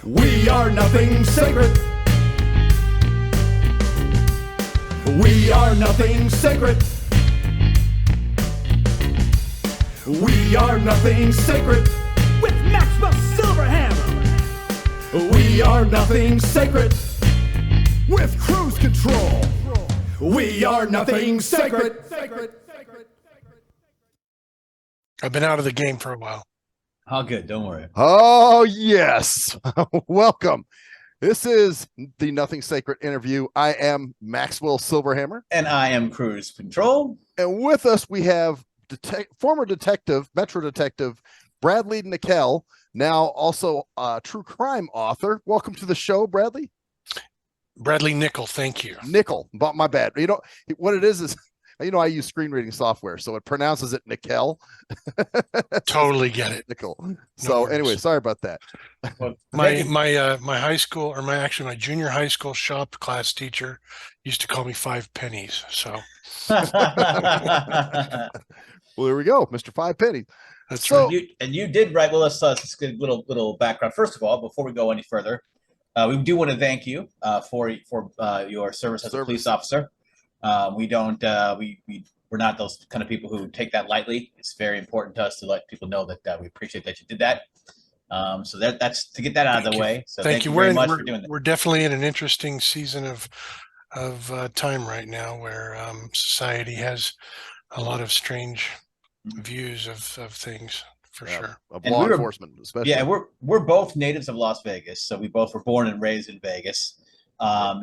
We are nothing sacred. We are nothing sacred. We are nothing sacred. With Maxwell Silverhammer. We are nothing sacred. With cruise control. We are nothing sacred. I've been out of the game for a while. Oh, good. Don't worry. Oh, yes. Welcome. This is the Nothing Sacred interview. I am Maxwell Silverhammer. And I am Cruise Control. And with us, we have former detective, Metro Detective, Bradley Nickell, now also a true crime author. Welcome to the show, Bradley. Bradley Nickell, thank you. Nickell, but my bad. You know, what it is, I use screen reading software, so it pronounces it Nickell. Totally get it. Nickell. So anyway, sorry about that. Well, My high school, or my junior high school shop class teacher used to call me 5 pennies. So Well, there we go, Mr. Five Penny. that's So- right. you did right. Well, let's get a little background. First of all, before we go any further, we do want to thank you for your service as a police officer. We're not those kind of people who take that lightly. It's very important to us to let people know that we appreciate that you did that. So that's to get that out of the way. So thank you very much for doing that. We're definitely in an interesting season of time right now where society has a lot of strange views of things, for sure. Of And law we were- enforcement, especially. Yeah, we're both natives of Las Vegas, so we both were born and raised in Vegas.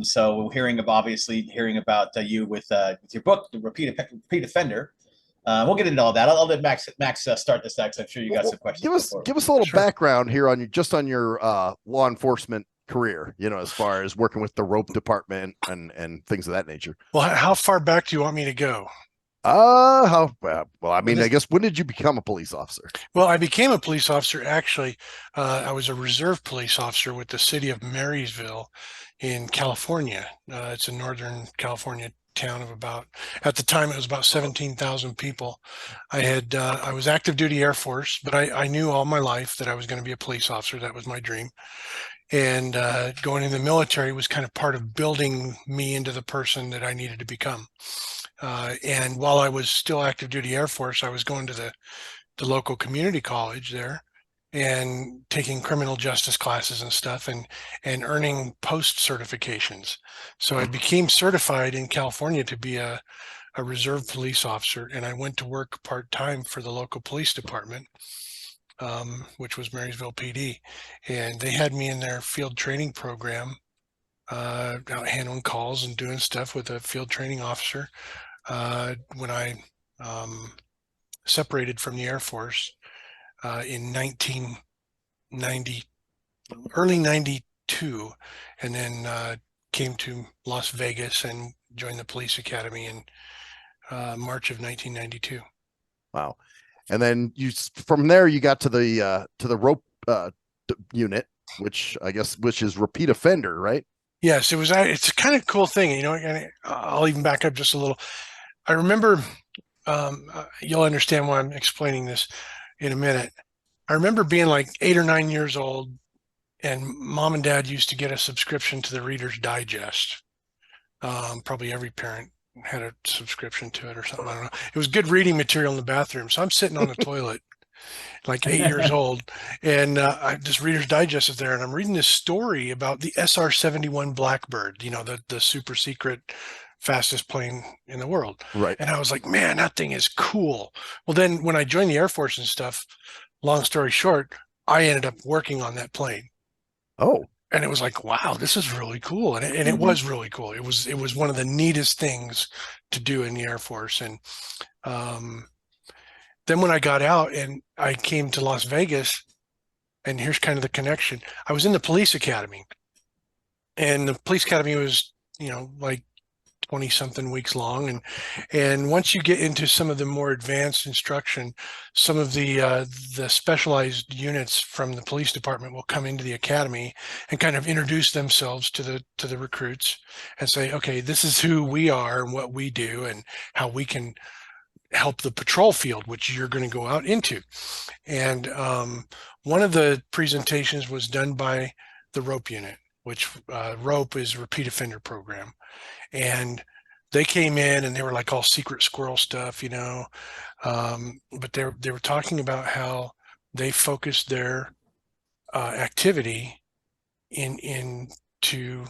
So hearing about you with your book, The Repeat Offender. We'll get into all that. I'll let Max start this out, 'cause I'm sure you got some questions. Give us a little Sure. background here on your law enforcement career, as far as working with the R.O.P department and things of that nature. Well, how far back do you want me to go? I guess, when did you become a police officer? Well, I became a police officer. Actually, I was a reserve police officer with the city of Marysville in California. It's a Northern California town of at the time, it was about 17,000 people. I was active duty Air Force, but I knew all my life that I was going to be a police officer. That was my dream. And going in the military was kind of part of building me into the person that I needed to become. And while I was still active duty Air Force, I was going to the local community college there and taking criminal justice classes and stuff and earning post certifications. So I became certified in California to be a reserve police officer. And I went to work part-time for the local police department, which was Marysville PD. And they had me in their field training program, out handling calls and doing stuff with a field training officer. When I separated from the Air Force in 1990, early 92, and then came to Las Vegas and joined the police academy in March of 1992. Wow. And then from there you got to the R.O.P unit, which is repeat offender, right? Yes, it's a kind of cool thing, and I'll even back up just a little. I remember, you'll understand why I'm explaining this in a minute. I remember being like 8 or 9 years old, and mom and dad used to get a subscription to the Reader's Digest. Probably every parent had a subscription to it or something. I don't know. It was good reading material in the bathroom. So I'm sitting on the toilet, like 8 years old, and this Reader's Digest is there, and I'm reading this story about the SR-71 Blackbird, the super secret fastest plane in the world. Right. And I was like, man, that thing is cool. Well, then when I joined the Air Force and stuff, long story short, I ended up working on that plane. Oh. And it was like, wow, this is really cool. And it was really cool. It was one of the neatest things to do in the Air Force. And then when I got out and I came to Las Vegas, and here's kind of the connection. I was in the police academy, and the police academy was, like 20 something weeks long. And once you get into some of the more advanced instruction, some of the specialized units from the police department will come into the academy and kind of introduce themselves to the recruits and say, okay, this is who we are and what we do and how we can help the patrol field, which you're going to go out into. And one of the presentations was done by the R.O.P unit, which R.O.P is repeat offender program. And they came in and they were like all secret squirrel stuff, but they were talking about how they focused their activity into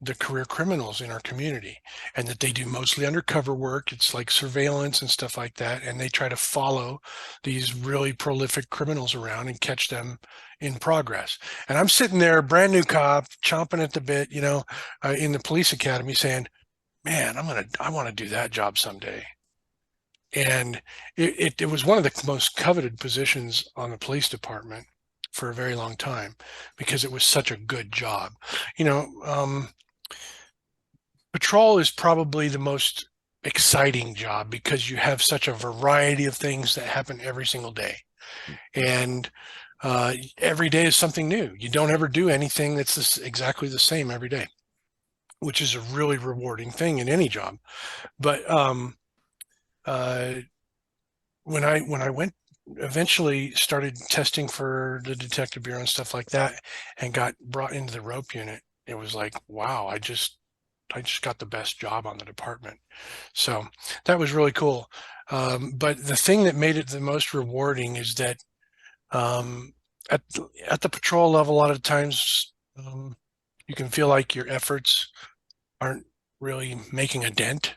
the career criminals in our community, and that they do mostly undercover work. It's like surveillance and stuff like that, and they try to follow these really prolific criminals around and catch them in progress. And I'm sitting there, brand new cop, chomping at the bit, in the police academy, saying, man, I want to do that job someday. And it was one of the most coveted positions on the police department for a very long time, because it was such a good job. Patrol is probably the most exciting job because you have such a variety of things that happen every single day. And every day is something new. You don't ever do anything that's exactly the same every day, which is a really rewarding thing in any job. But when I went, eventually started testing for the detective bureau and stuff like that, and got brought into the R.O.P unit, it was like, wow, I just got the best job on the department. So that was really cool. But the thing that made it the most rewarding is that at the patrol level, a lot of times you can feel like your efforts aren't really making a dent.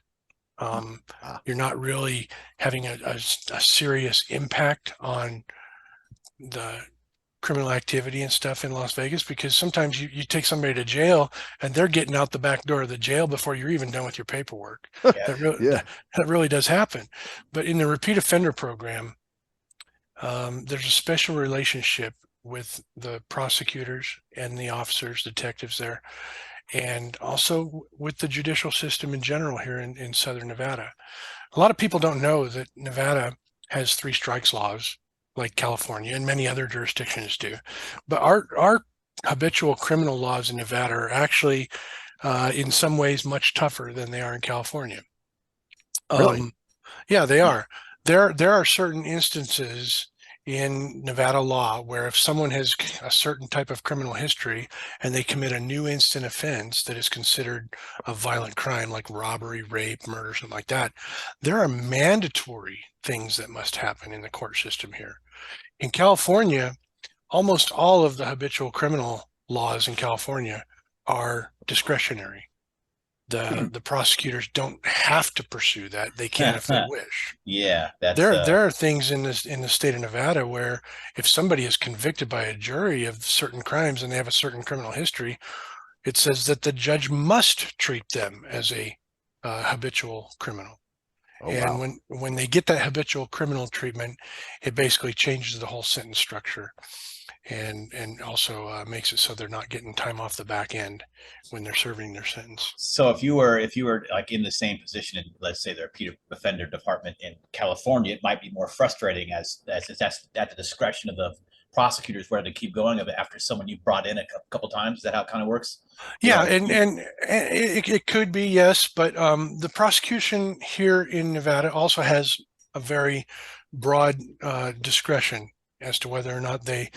You're not really having a serious impact on the criminal activity and stuff in Las Vegas, because sometimes you take somebody to jail and they're getting out the back door of the jail before you're even done with your paperwork. That really does happen. But in the repeat offender program, there's a special relationship with the prosecutors and the officers, detectives there, and also with the judicial system in general here in Southern Nevada. A lot of people don't know that Nevada has 3 strikes laws like California and many other jurisdictions do. But our habitual criminal laws in Nevada are actually in some ways much tougher than they are in California. Really? Yeah, they are. There are certain instances in Nevada law where if someone has a certain type of criminal history and they commit a new instant offense that is considered a violent crime, like robbery, rape, murder, something like that, there are mandatory things that must happen in the court system here. In California, almost all of the habitual criminal laws in California are discretionary. The prosecutors don't have to pursue that. They can if they wish. Yeah, there are things in the state of Nevada where if somebody is convicted by a jury of certain crimes and they have a certain criminal history, it says that the judge must treat them as a habitual criminal. Oh, and wow. when they get that habitual criminal treatment, it basically changes the whole sentence structure, and also makes it so they're not getting time off the back end when they're serving their sentence. So if you were like in the same position in, let's say, the repeat offender department in California, it might be more frustrating as that's at the discretion of the prosecutors whether to keep going of it after someone you brought in a couple times. Is that how it kind of works? Yeah, and it could be, yes, but the prosecution here in Nevada also has a very broad discretion as to whether or not they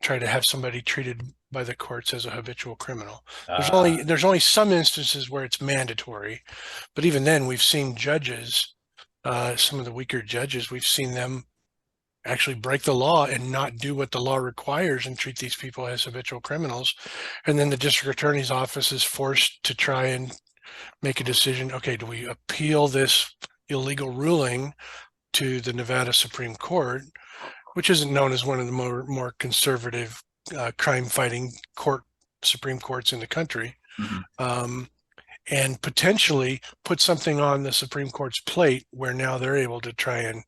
try to have somebody treated by the courts as a habitual criminal. There's only some instances where it's mandatory, but even then we've seen judges, some of the weaker judges, we've seen them actually break the law and not do what the law requires and treat these people as habitual criminals. And then the district attorney's office is forced to try and make a decision. Okay, do we appeal this illegal ruling to the Nevada Supreme Court, which isn't known as one of the more conservative crime fighting Supreme Courts in the country, and potentially put something on the Supreme Court's plate where now they're able to try and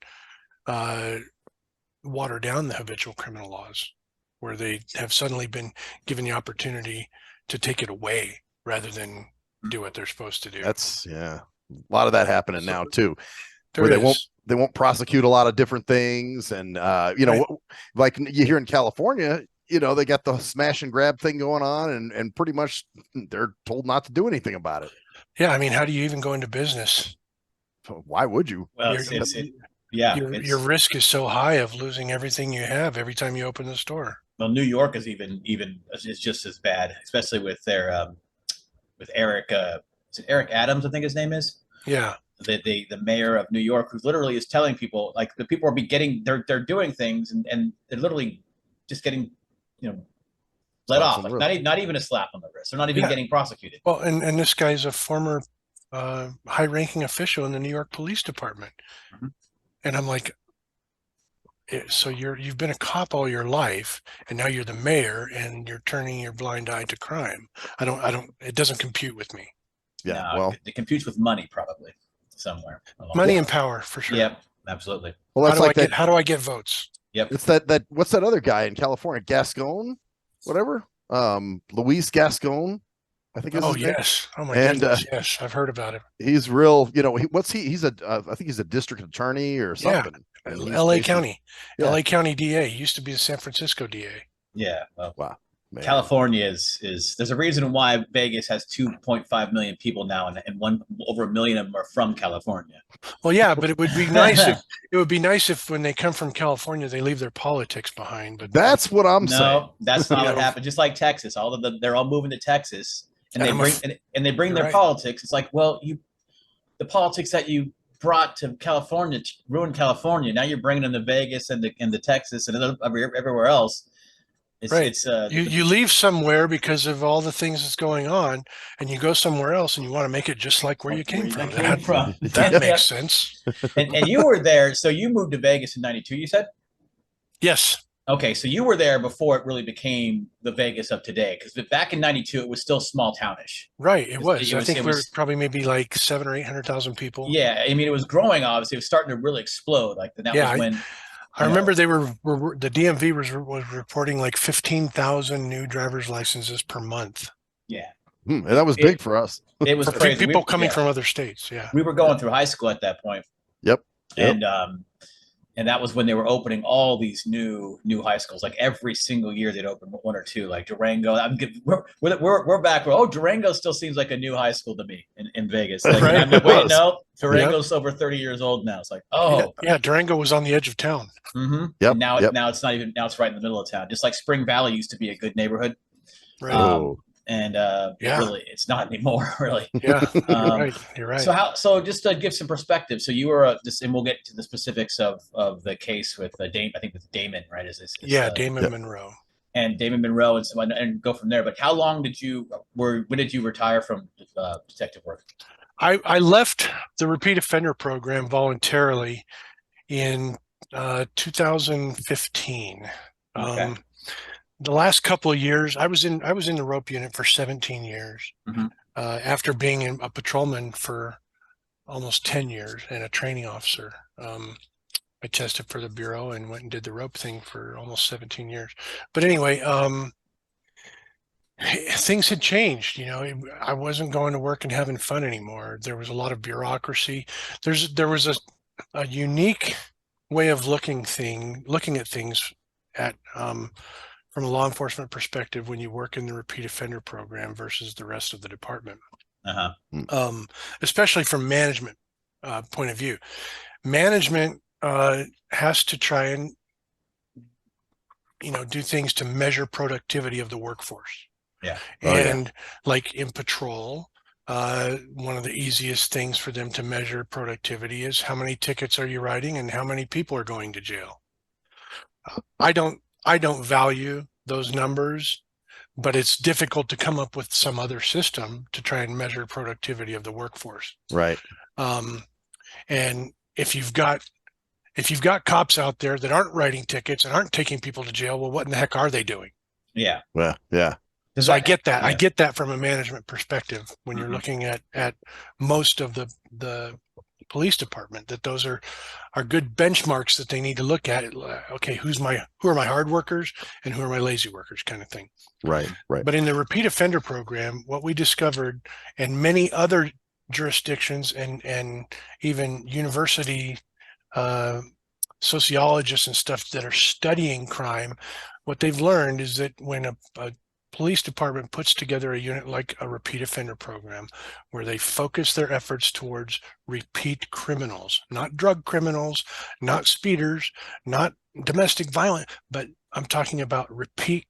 water down the habitual criminal laws, where they have suddenly been given the opportunity to take it away rather than do what they're supposed to do. That's a lot of that happening now too, where they won't prosecute a lot of different things, and like you hear in California, they got the smash and grab thing going on, and pretty much they're told not to do anything about it. Yeah, I mean, how do you even go into business? Why would you? Well, your your risk is so high of losing everything you have every time you open the store. Well, New York is even is just as bad, especially with their with Eric. Is it Eric Adams? I think his name is. Yeah. The mayor of New York, who literally is telling people, like, the people are they're doing things, and they're literally just getting, let off, like not even a slap on the wrist. They're not even getting prosecuted. Well, and this guy's a former high-ranking official in the New York Police Department, and I'm like, so you've been a cop all your life, and now you're the mayor, and you're turning your blind eye to crime. It doesn't compute with me. Yeah, no, well, it computes with money probably somewhere. Money and power for sure. Yep, absolutely. Well, that's how do I get votes? Yep. It's that what's that other guy in California? Gascon, whatever. Luis Gascon, I think. Oh yes. Oh my goodness. Yes, I've heard about him. He's real. He's a I think he's a district attorney or something. Yeah. LA County. Yeah. LA County DA. He used to be the San Francisco DA. Yeah. Well, wow. Man. California is there's a reason why Vegas has 2.5 million people now, and over 1 million of them are from California. Well, yeah, but it would be nice if when they come from California they leave their politics behind. But that's what I'm saying. No, that's not what happened. Just like Texas, they're all moving to Texas, and they bring their politics. It's like, well, the politics that you brought to California ruined California. Now you're bringing them to Vegas and to Texas and everywhere else. You leave somewhere because of all the things that's going on, and you go somewhere else, and you want to make it just like where you came from. That makes sense. And you were there, so you moved to Vegas in '92. You said? Yes. Okay, so you were there before it really became the Vegas of today, because back in '92 it was still small townish. Right, it was. I think we were probably maybe like 700,000 or 800,000 people. Yeah, I mean, it was growing. Obviously, it was starting to really explode. Like that was when. I remember they were the DMV was reporting like 15,000 new driver's licenses per month. Yeah, and that was big for us. It was crazy. People coming from other states. Yeah, we were going through high school at that point. Yep. And that was when they were opening all these new high schools. Like every single year, they'd open one or two. Like Durango. We're back. Durango still seems like a new high school to me in Vegas. Like, right. Wait, no, Durango's over 30 years old now. It's like, yeah, Durango was on the edge of town. Mm-hmm. Yep. And now it's not even. Now it's right in the middle of town. Just like Spring Valley used to be a good neighborhood. Right. Really, it's not anymore. Really. Yeah. You're right. So just to give some perspective. So you were and we'll get to the specifics of the case with Damon. I think with Damon, right? Damon Monroe. And Damon Monroe and go from there. But how long when did you retire from detective work? I left the repeat offender program voluntarily in 2015. Okay. The last couple of years, I was in the R.O.P unit for 17 years. Mm-hmm. After being a patrolman for almost 10 years and a training officer. I tested for the Bureau and went and did the R.O.P thing for almost 17 years. But anyway, things had changed. I wasn't going to work and having fun anymore. There was a lot of bureaucracy. There was a unique way of looking at things from a law enforcement perspective when you work in the repeat offender program versus the rest of the department. Especially from management point of view. Management has to try and do things to measure productivity of the workforce. Yeah. Like in patrol, one of the easiest things for them to measure productivity is how many tickets are you writing and how many people are going to jail. I don't value those numbers, but it's difficult to come up with some other system to try and measure productivity of the workforce. Right. And if you've got cops out there that aren't writing tickets and aren't taking people to jail, well, what in the heck are they doing? Yeah. Well, yeah. So I get that. Yeah. I get that from a management perspective when you're looking at most of the police department, that those are good benchmarks that they need to look at. Okay, who are my hard workers and who are my lazy workers, kind of thing. Right. But in the repeat offender program, what we discovered, and many other jurisdictions and even university sociologists and stuff that are studying crime, what they've learned is that when a police department puts together a unit like a repeat offender program, where they focus their efforts towards repeat criminals, not drug criminals, not speeders, not domestic violence, but I'm talking about repeat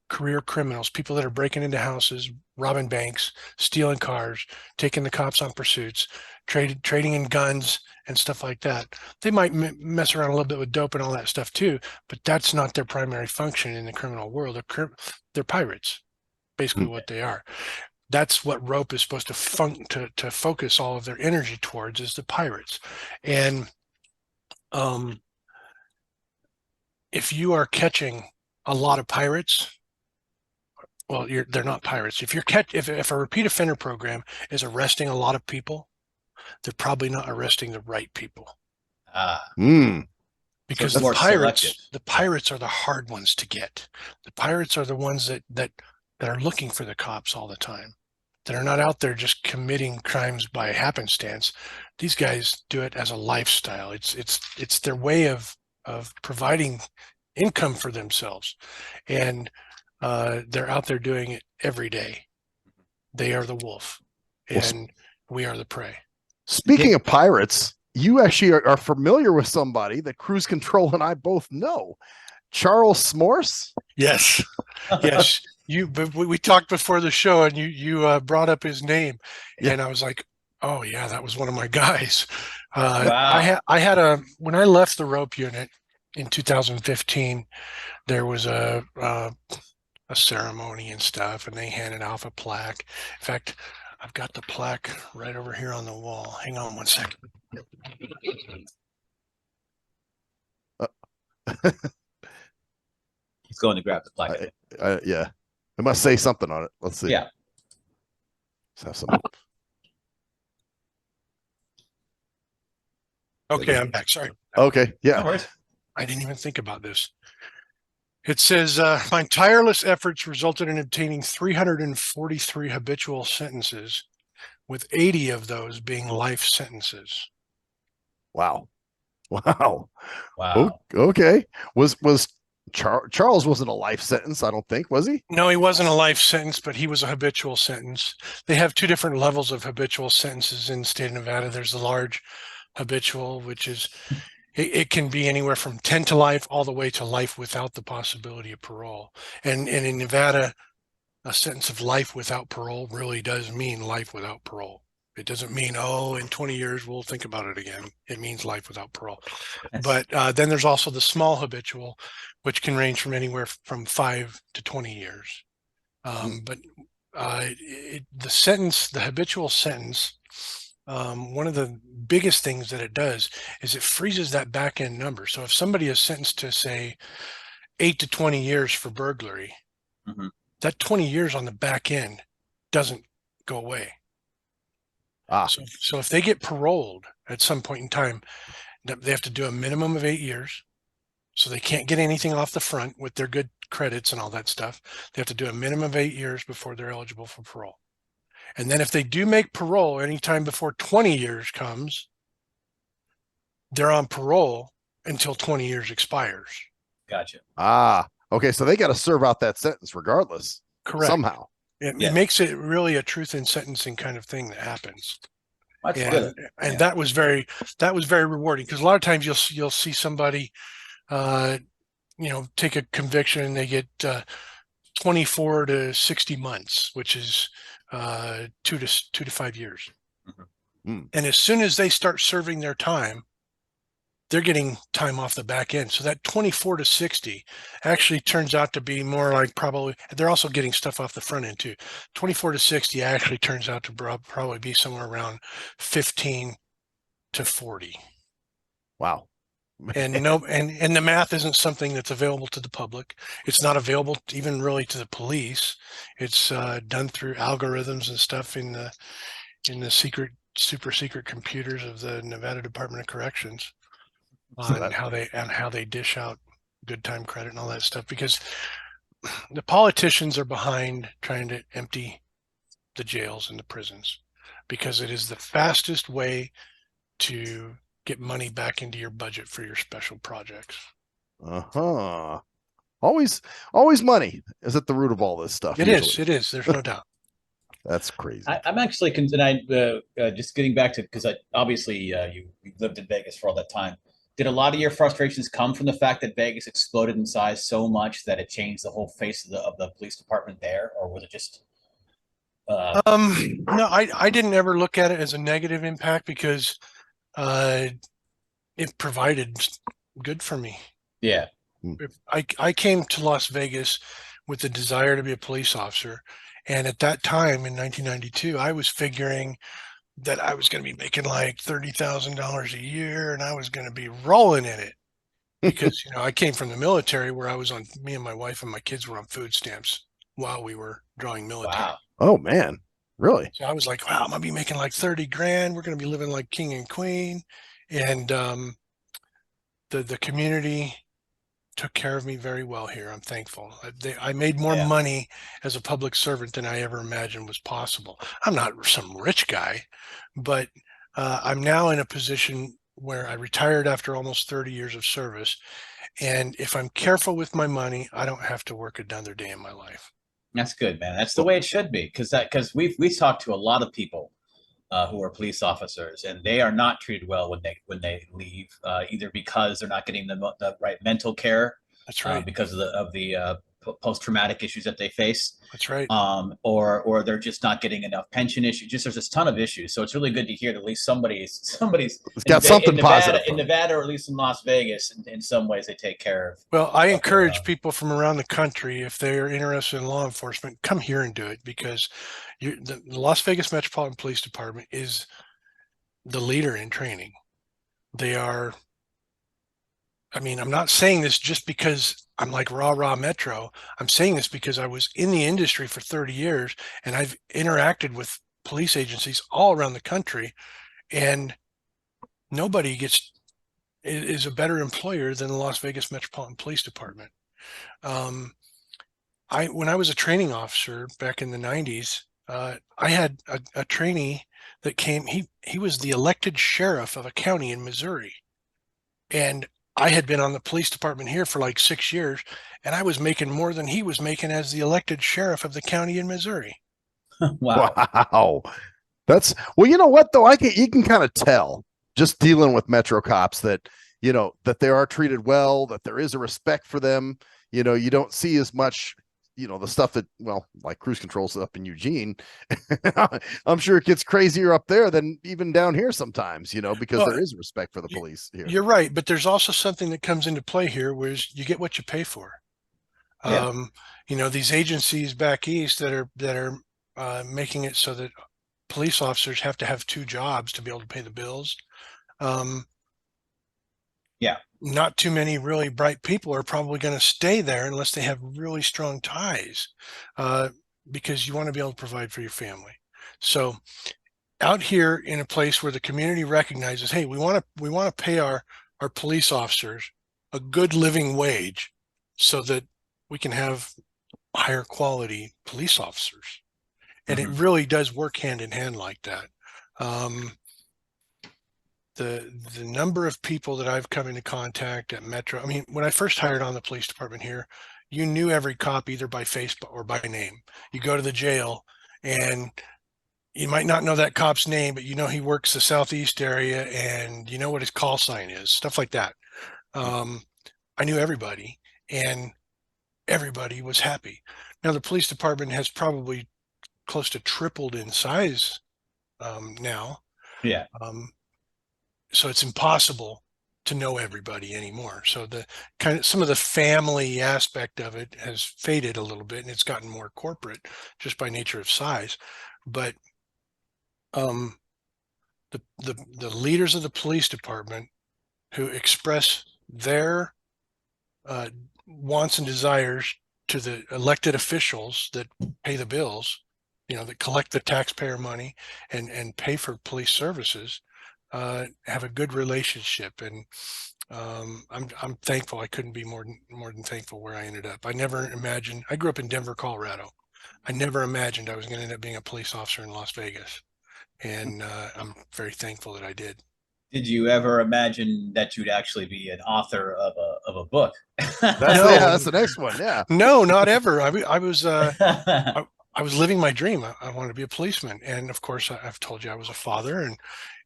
career criminals, people that are breaking into houses, robbing banks, stealing cars, taking the cops on pursuits, trading in guns and stuff like that. They might mess around a little bit with dope and all that stuff too, but that's not their primary function in the criminal world. They're pirates, basically what they are. That's what R.O.P is supposed to focus all of their energy towards, is the pirates. And if you are catching a lot of pirates, well, they're not pirates. If a repeat offender program is arresting a lot of people, they're probably not arresting the right people. Because So the pirates are the hard ones to get. The pirates are the ones that are looking for the cops all the time. That are not out there just committing crimes by happenstance. These guys do it as a lifestyle. It's their way of providing income for themselves, and they're out there doing it every day. They are the wolf, and we are the prey. Speaking of pirates, you actually are familiar with somebody that Cruise Control and I both know, Charles S'mores. Yes, yes. We talked before the show, and you brought up his name, and I was like, oh yeah, that was one of my guys. Wow. I had when I left the R.O.P unit in 2015, there was a ceremony and stuff, and they handed off a plaque. In fact, I've got the plaque right over here on the wall. Hang on one second. He's going to grab the plaque. Yeah, it must say something on it. Let's see. Yeah. Let's have some. Okay, I'm back. Sorry. Okay, yeah. No worries. I didn't even think about this. It says, my tireless efforts resulted in obtaining 343 habitual sentences, with 80 of those being life sentences. Wow. Wow. Okay. Was Charles wasn't a life sentence, I don't think, was he? No, he wasn't a life sentence, but he was a habitual sentence. They have two different levels of habitual sentences in the state of Nevada. There's the large habitual, which is it can be anywhere from 10 to life all the way to life without the possibility of parole. And in Nevada, a sentence of life without parole really does mean life without parole. It doesn't mean, oh, in 20 years, we'll think about it again. It means life without parole. But then there's also the small habitual, which can range from anywhere from 5 to 20 years. But the habitual sentence, one of the biggest things that it does is it freezes that back end number. So if somebody is sentenced to, say, 8 to 20 years for burglary, that 20 years on the back end doesn't go away. So if they get paroled at some point in time, they have to do a minimum of 8 years. So they can't get anything off the front with their good credits and all that stuff. They have to do a minimum of 8 years before they're eligible for parole. And then if they do make parole anytime before 20 years comes, they're on parole until 20 years expires. Gotcha. Okay. So they got to serve out that sentence regardless. Correct. Somehow. It makes it really a truth in sentencing kind of thing that happens. That's good. And that was very rewarding, because a lot of times you'll see somebody, take a conviction and they get 24 to 60 months, which is 2 to 5 years. And as soon as they start serving their time, they're getting time off the back end. So that 24 to 60 actually turns out to be more like, probably, they're also getting stuff off the front end too. 24 to 60 actually turns out to probably be somewhere around 15 to 40. Wow. And and the math isn't something that's available to the public. It's not available even really to the police. It's done through algorithms and stuff in the super secret computers of the Nevada Department of Corrections. On how they dish out good time credit and all that stuff, because the politicians are behind trying to empty the jails and the prisons, because it is the fastest way to get money back into your budget for your special projects. Always money is at the root of all this stuff. It is. There's no doubt. That's crazy. I'm actually tonight just getting back to, because obviously you've lived in Vegas for all that time. Did a lot of your frustrations come from the fact that Vegas exploded in size so much that it changed the whole face of the police department there, or was it just? No, I didn't ever look at it as a negative impact because it provided good for me. Yeah. I came to Las Vegas with the desire to be a police officer. And at that time in 1992, I was figuring that I was going to be making like $30,000 a year and I was going to be rolling in it because, I came from the military where me and my wife and my kids were on food stamps while we were drawing military. Wow. Oh man, really? So I was like, wow, I'm going to be making like 30 grand. We're going to be living like king and queen. And the community took care of me very well here. I'm thankful. I made more money as a public servant than I ever imagined was possible. I'm not some rich guy, but I'm now in a position where I retired after almost 30 years of service. And if I'm careful with my money, I don't have to work another day in my life. That's good, man. That's the way it should be. Because we've talked to a lot of people who are police officers, and they are not treated well when they leave, either because they're not getting the right mental care. That's right. Because of the post-traumatic issues that they face. That's right. Or they're just not getting enough pension issues. Just there's a ton of issues. So it's really good to hear that at least somebody's got something positive in Nevada, or at least in Las Vegas. In some ways, they take care of. Well, I encourage people from around the country, if they're interested in law enforcement, come here and do it, because the Las Vegas Metropolitan Police Department is the leader in training. They are. I mean, I'm not saying this just because I'm like rah Metro. I'm saying this because I was in the industry for 30 years and I've interacted with police agencies all around the country, and nobody is a better employer than the Las Vegas Metropolitan Police Department. When I was a training officer back in the 90s, I had a trainee that came. He was the elected sheriff of a county in Missouri, and I had been on the police department here for like 6 years, and I was making more than he was making as the elected sheriff of the county in Missouri. Wow. That's, well, you know what though? You can kind of tell just dealing with Metro cops that, that they are treated well, that there is a respect for them. You don't see as much, the stuff that, well, like cruise controls up in Eugene. I'm sure it gets crazier up there than even down here sometimes, because there is respect for the police here. You're right, but there's also something that comes into play here, where you get what you pay for. Yeah. These agencies back east that are making it so that police officers have to have 2 jobs to be able to pay the bills. Not too many really bright people are probably going to stay there unless they have really strong ties, because you want to be able to provide for your family. So out here in a place where the community recognizes, hey, we want to pay our police officers a good living wage so that we can have higher quality police officers. And it really does work hand in hand like that. The number of people that I've come into contact at Metro, I mean, when I first hired on the police department here, you knew every cop either by face or by name. You go to the jail and you might not know that cop's name, but he works the Southeast area and you know what his call sign is, stuff like that. I knew everybody and everybody was happy. Now the police department has probably close to tripled in size now. Yeah. So it's impossible to know everybody anymore. So some of the family aspect of it has faded a little bit, and it's gotten more corporate just by nature of size. But the leaders of the police department who express their wants and desires to the elected officials that pay the bills, that collect the taxpayer money and pay for police services, have a good relationship, and I'm thankful. I couldn't be more than thankful where I ended up. I never imagined. I grew up in Denver, Colorado. I never imagined I was going to end up being a police officer in Las Vegas, and I'm very thankful that I did. Did you ever imagine that you'd actually be an author of a book? That's the next one. Yeah. No, not ever. I was. I was living my dream. I wanted to be a policeman, and of course, I've told you I was a father,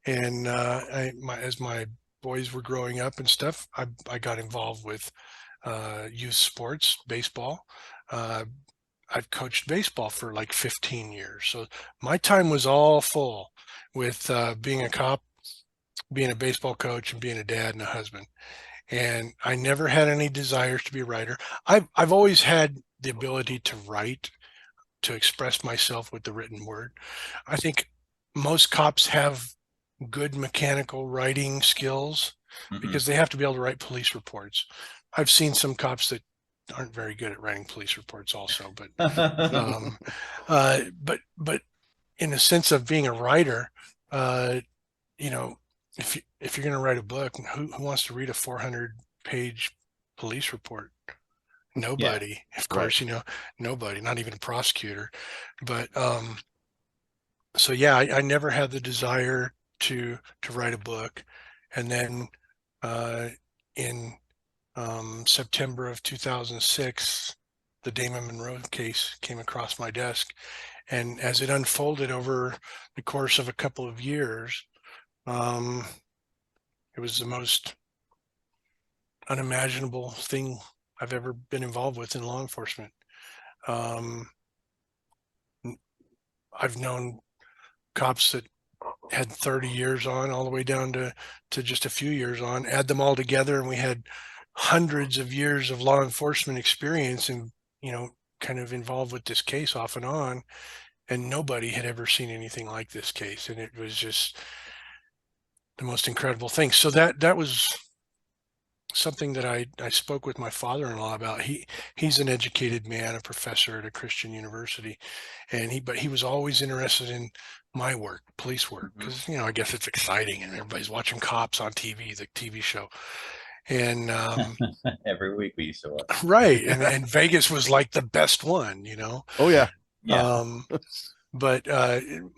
and as my boys were growing up and stuff, I got involved with youth sports, baseball. I've coached baseball for like 15 years. So my time was all full with being a cop, being a baseball coach, and being a dad and a husband. And I never had any desires to be a writer. I've always had the ability to write, to express myself with the written word. I think most cops have good mechanical writing skills because they have to be able to write police reports. I've seen some cops that aren't very good at writing police reports also, but but in the sense of being a writer, you know, if you're going to write a book, who wants to read a 400-page police report? Nobody, of course, nobody, not even a prosecutor. But so yeah, I never had the desire to write a book. And then in September of 2006, the Damon Monroe case came across my desk. And as it unfolded over the course of a couple of years, it was the most unimaginable thing I've ever been involved with in law enforcement. I've known cops that had 30 years on, all the way down to just a few years on. Add them all together, and we had hundreds of years of law enforcement experience, and kind of involved with this case off and on. And nobody had ever seen anything like this case, and it was just the most incredible thing. So that was something that I spoke with my father-in-law about. He's an educated man, a professor at a Christian university, but he was always interested in my work, police work, because I guess it's exciting and everybody's watching cops on TV, the TV show. And every week we used to watch. Right, and Vegas was like the best one, Oh yeah. But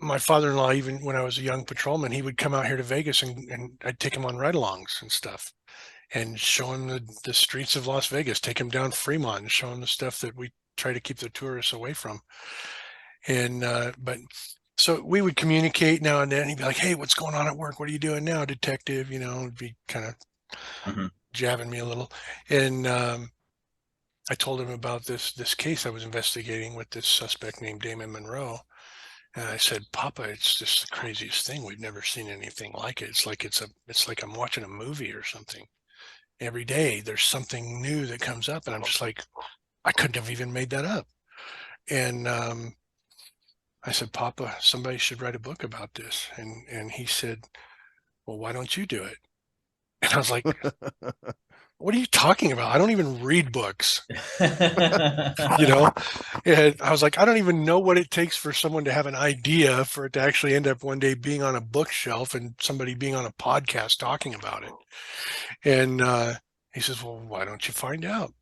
my father-in-law, even when I was a young patrolman, he would come out here to Vegas, and I'd take him on ride-alongs and stuff, and show him the streets of Las Vegas, take him down Fremont and show him the stuff that we try to keep the tourists away from. And but so we would communicate now and then. He'd be like, "Hey, what's going on at work? What are you doing now, detective?" It'd be kind of jabbing me a little. And I told him about this case I was investigating with this suspect named Damon Monroe. And I said, "Papa, it's just the craziest thing. We've never seen anything like it. It's like I'm watching a movie or something. Every day there's something new that comes up, and I'm just like, I couldn't have even made that up." And I said, "Papa, somebody should write a book about this." And he said, "Well, why don't you do it?" And I was like, "What are you talking about? I don't even read books." And I was like, "I don't even know what it takes for someone to have an idea for it to actually end up one day being on a bookshelf and somebody being on a podcast talking about it." And he says, "Well, why don't you find out?"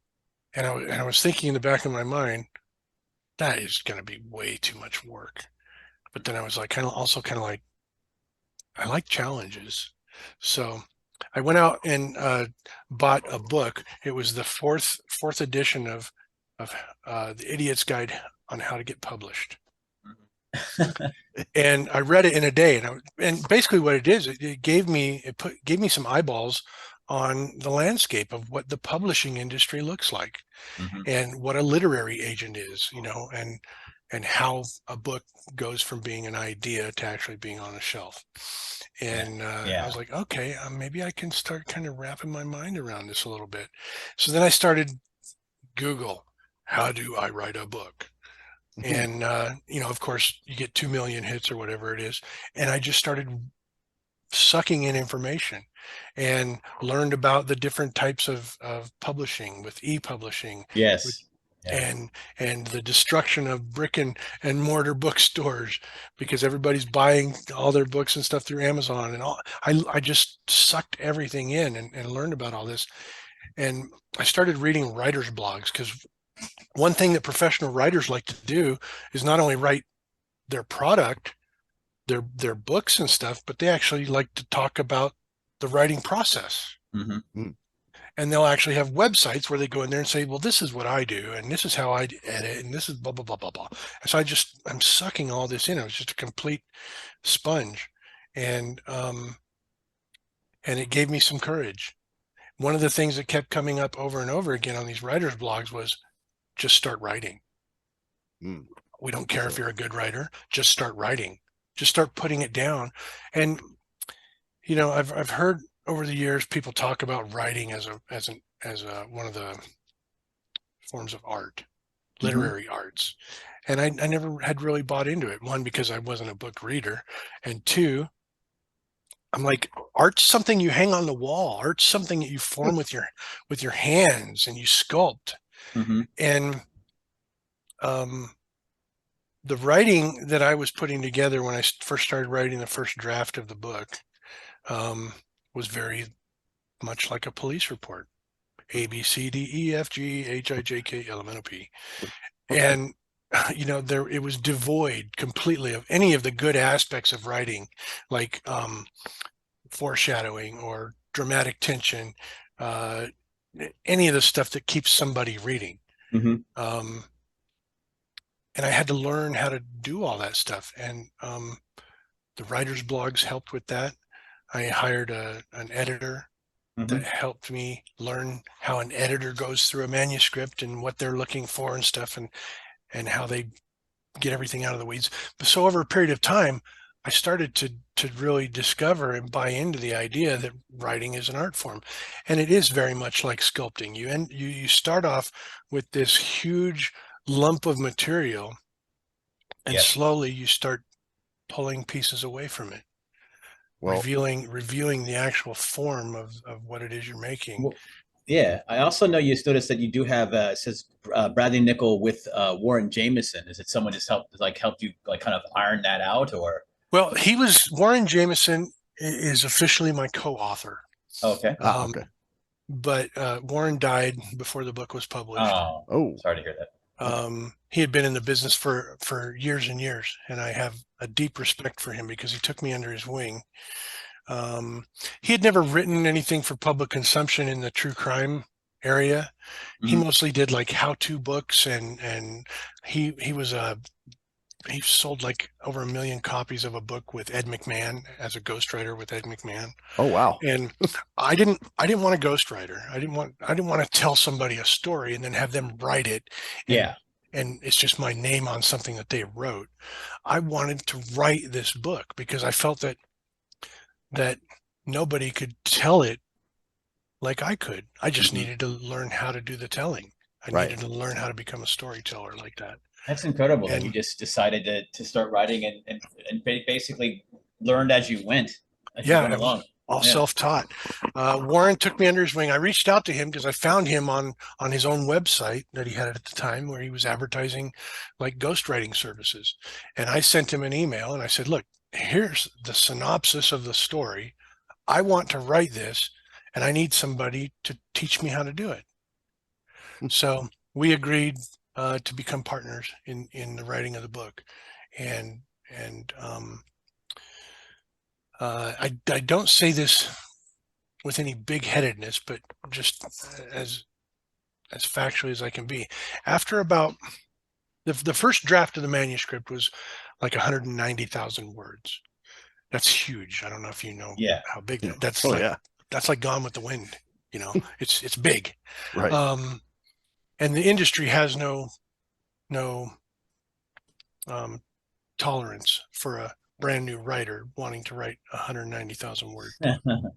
And I was thinking in the back of my mind, that is going to be way too much work. But then I was like, kind of like, I like challenges. So I went out and bought a book. It was the fourth edition of The Idiot's Guide on How to Get Published. And I read it in a day. And basically what it is, it gave me some eyeballs on the landscape of what the publishing industry looks like, and what a literary agent is, and how a book goes from being an idea to actually being on a shelf. And I was like, okay, maybe I can start kind of wrapping my mind around this a little bit. So then I started Google, how do I write a book? And, of course, you get 2 million hits or whatever it is. And I just started sucking in information and learned about the different types of publishing, with e-publishing. Yes. And the destruction of brick and mortar bookstores, because everybody's buying all their books and stuff through Amazon and all. I just sucked everything in and learned about all this. And I started reading writers' blogs, because one thing that professional writers like to do is not only write their product, their books and stuff, but they actually like to talk about the writing process. And they'll actually have websites where they go in there and say, well, this is what I do, and this is how I edit, and this is blah, blah, blah, blah, blah. And so I'm sucking all this in. I was just a complete sponge. And and it gave me some courage. One of the things that kept coming up over and over again on these writers' blogs was just start writing. We don't care if you're a good writer, just start writing. Just start putting it down. And you know, I've heard over the years people talk about writing as one of the forms of art, literary arts. And I never had really bought into it. One, because I wasn't a book reader, and two, I'm like, art's something you hang on the wall. Art's something that you form with your hands and you sculpt. And the writing that I was putting together when I first started writing the first draft of the book was very much like a police report. A, B, C, D, E, F, G, H, I, J, K, L, M, N, O, P. And you know, it was devoid completely of any of the good aspects of writing, like foreshadowing or dramatic tension, any of the stuff that keeps somebody reading. And I had to learn how to do all that stuff. And the writers' blogs helped with that. I hired an editor that helped me learn how an editor goes through a manuscript and what they're looking for and stuff, and how they get everything out of the weeds. So over a period of time, I started to really discover and buy into the idea that writing is an art form. And it is very much like sculpting. You start off with this huge lump of material, and slowly you start pulling pieces away from it. Revealing the actual form of what it is you're making. Well, yeah, I also know you noticed that you do have it says Bradley Nickell with Warren Jameson. Is it someone just helped you like kind of iron that out, or? Well, Warren Jameson is officially my co-author. Okay. Okay. But Warren died before the book was published. Oh, sorry to hear that. He had been in the business for years and years, and I have a deep respect for him because he took me under his wing. He had never written anything for public consumption in the true crime area. He mostly did like how-to books, and he sold like over 1 million copies of a book with Ed McMahon as a ghostwriter with Ed McMahon. Oh wow! And I didn't want a ghostwriter. I didn't want to tell somebody a story and then have them write it. And it's just my name on something that they wrote. I wanted to write this book because I felt that nobody could tell it like I could. I just needed to learn how to do the telling. I needed to learn how to become a storyteller like that. That's incredible that you just decided to start writing and basically learned as you went. Along. All self-taught. Warren took me under his wing. I reached out to him because I found him on his own website that he had at the time, where he was advertising like ghostwriting services. And I sent him an email and I said, look, here's the synopsis of the story. I want to write this, and I need somebody to teach me how to do it. So we agreed to become partners in the writing of the book. And I don't say this with any big-headedness, but just as factually as I can be. After about the first draft of the manuscript was like 190,000 words. That's huge. I don't know if you know how big that's. That's like Gone with the Wind. You know, it's big. Right. And the industry has no tolerance for a brand new writer wanting to write 190,000 words.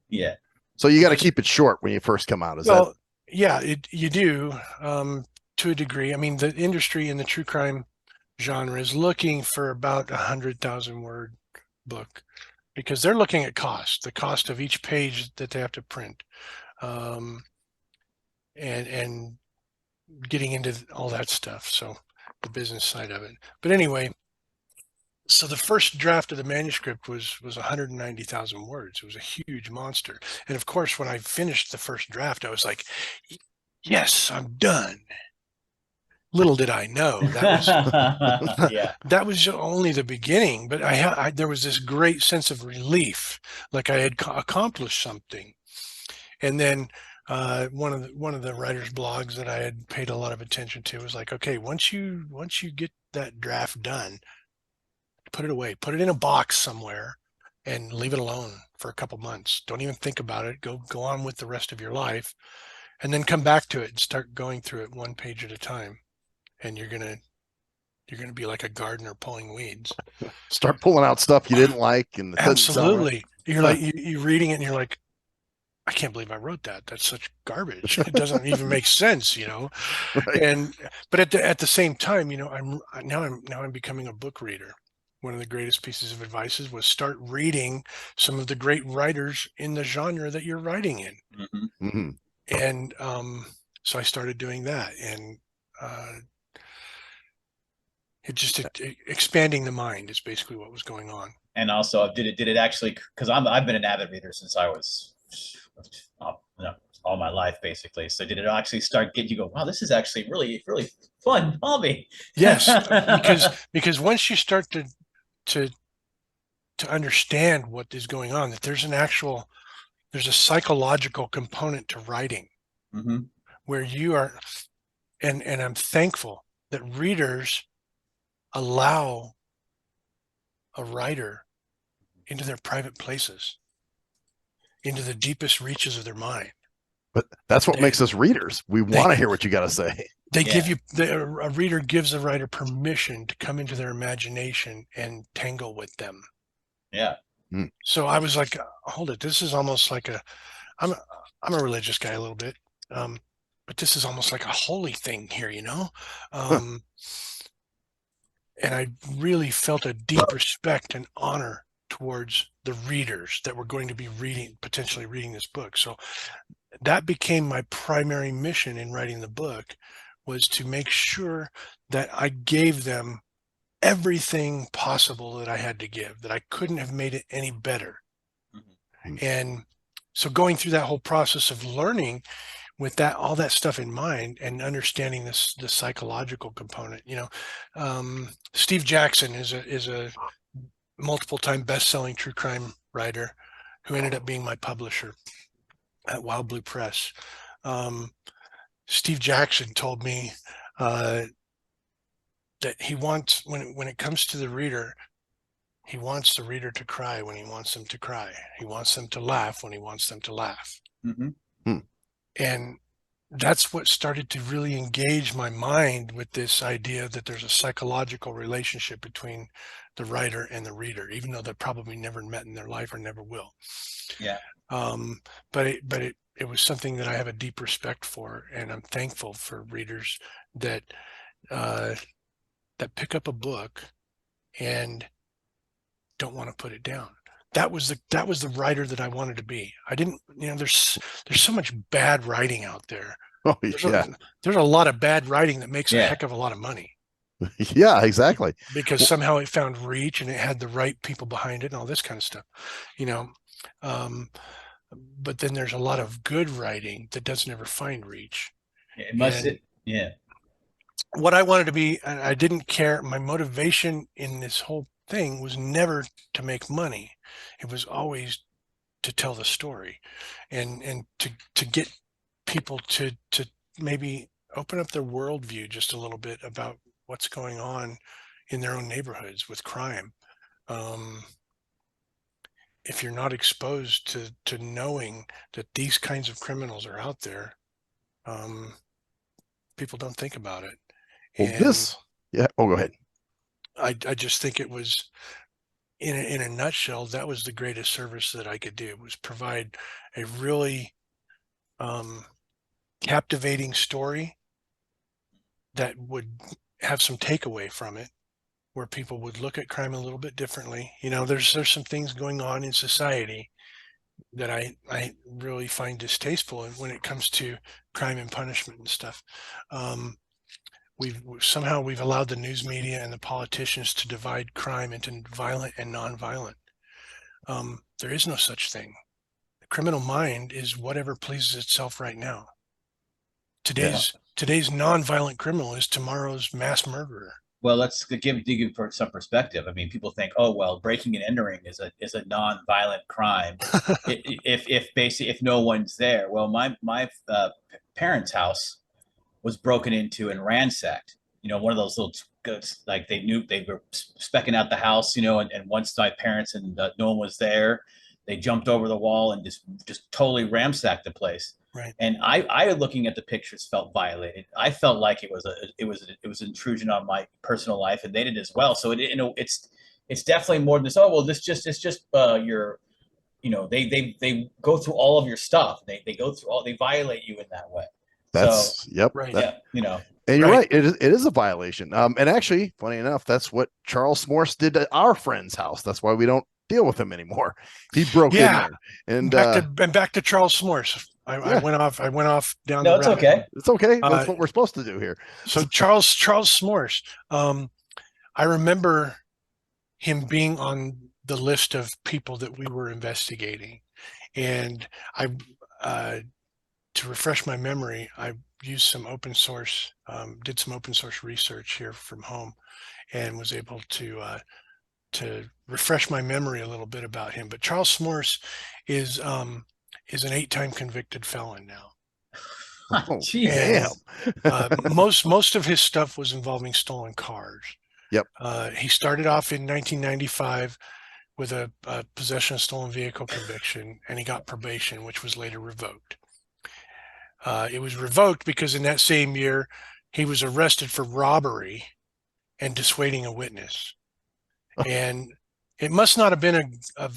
Yeah. So you got to keep it short when you first come out. You do to a degree. I mean, the industry in the true crime genre is looking for about 100,000 word book because they're looking at the cost of each page that they have to print, and getting into all that stuff. So the business side of it. But anyway, so the first draft of the manuscript was 190,000 words. It was a huge monster. And of course, when I finished the first draft, I was like, yes, I'm done. Little did I know that was only the beginning. But there was this great sense of relief, like I had accomplished something. And then one of the writers' blogs that I had paid a lot of attention to was like, okay, once you get that draft done, put it away, put it in a box somewhere, and leave it alone for a couple months. Don't even think about it. Go on with the rest of your life, and then come back to it and start going through it one page at a time. And you're gonna be like a gardener pulling weeds. Start pulling out stuff you didn't like, and it doesn't sound right. Absolutely. You're like you're reading it and you're like, I can't believe I wrote that. That's such garbage. It doesn't even make sense, you know. Right. And but at the same time, you know, I'm becoming a book reader. One of the greatest pieces of advice was start reading some of the great writers in the genre that you're writing in. Mm-hmm. Mm-hmm. And so I started doing that, and expanding the mind is basically what was going on. And also, did it actually? Because I've been an avid reader since I was, all my life basically. So did it actually start getting you go? Wow, this is actually really fun hobby. Yes, because once you start to understand what is going on, that there's a psychological component to writing, Mm-hmm. where you are, and I'm thankful that readers allow a writer into their private places, into the deepest reaches of their mind. But that's what makes us readers. We want to hear what you got to say. They give you, a reader gives a writer permission to come into their imagination and tangle with them. Yeah. So I was like, hold it. This is almost like I'm a religious guy a little bit. But this is almost like a holy thing here, you know? And I really felt a deep respect and honor towards the readers that were going to be potentially reading this book. So that became my primary mission in writing the book, was to make sure that I gave them everything possible that I had to give, that I couldn't have made it any better. Mm-hmm. And so going through that whole process of learning with all that stuff in mind, and understanding the psychological component, you know, Steve Jackson is a multiple-time best-selling true crime writer who ended up being my publisher at Wild Blue Press. Steve Jackson told me that he wants, when it comes to the reader, he wants the reader to cry when he wants them to cry. He wants them to laugh when he wants them to laugh. Mm-hmm. And that's what started to really engage my mind with this idea that there's a psychological relationship between the writer and the reader, even though they probably never met in their life or never will. Yeah. But it was something that I have a deep respect for, and I'm thankful for readers that pick up a book and don't want to put it down. That was the writer that I wanted to be. I didn't, you know, there's so much bad writing out there. Oh, there's a lot of bad writing that makes a heck of a lot of money. Yeah, exactly. Because somehow it found reach and it had the right people behind it and all this kind of stuff, you know. But then there's a lot of good writing that doesn't ever find reach. What I wanted to be, I didn't care. My motivation in this whole thing was never to make money. It was always to tell the story, and to get people to maybe open up their worldview just a little bit about what's going on in their own neighborhoods with crime. If you're not exposed to knowing that these kinds of criminals are out there, people don't think about it. Well, go ahead. I just think it was, in a nutshell, that was the greatest service that I could do, was provide a really captivating story that would have some takeaway from it, where people would look at crime a little bit differently. You know, there's some things going on in society that I really find distasteful when it comes to crime and punishment and stuff. We've allowed the news media and the politicians to divide crime into violent and non-violent. There is no such thing. The criminal mind is whatever pleases itself right now. Today's non-violent criminal is tomorrow's mass murderer. Well, let's give some perspective. I mean, people think, oh, well, breaking and entering is a non-violent crime if no one's there. Well, my parents' house was broken into and ransacked, one of those little goods, like they knew they were specking out the house, and once my parents and no one was there, they jumped over the wall and just totally ransacked the place. Right. And I looking at the pictures felt violated. I felt like it was an intrusion on my personal life, and they did as well. So it's definitely more than this. Oh well, it's just your, they go through all of your stuff. They go through all, they violate you in that way. That's yep. Right. Yeah, and you're right. It is a violation. And actually, funny enough, that's what Charles Morse did at our friend's house. That's why we don't deal with him anymore. He broke in there. And back to Charles Morse. I went off down. No, it's okay. It's okay. That's what we're supposed to do here. So Charles Morse, I remember him being on the list of people that we were investigating, and to refresh my memory, I used some open source, did some open source research here from home, and was able to refresh my memory a little bit about him. But Charles Morse is an 8-time convicted felon now. Oh, damn. Most of his stuff was involving stolen cars. Yep. He started off in 1995 with a possession of stolen vehicle conviction, and he got probation, which was later revoked. It was revoked because in that same year, he was arrested for robbery and dissuading a witness. And it must not have been a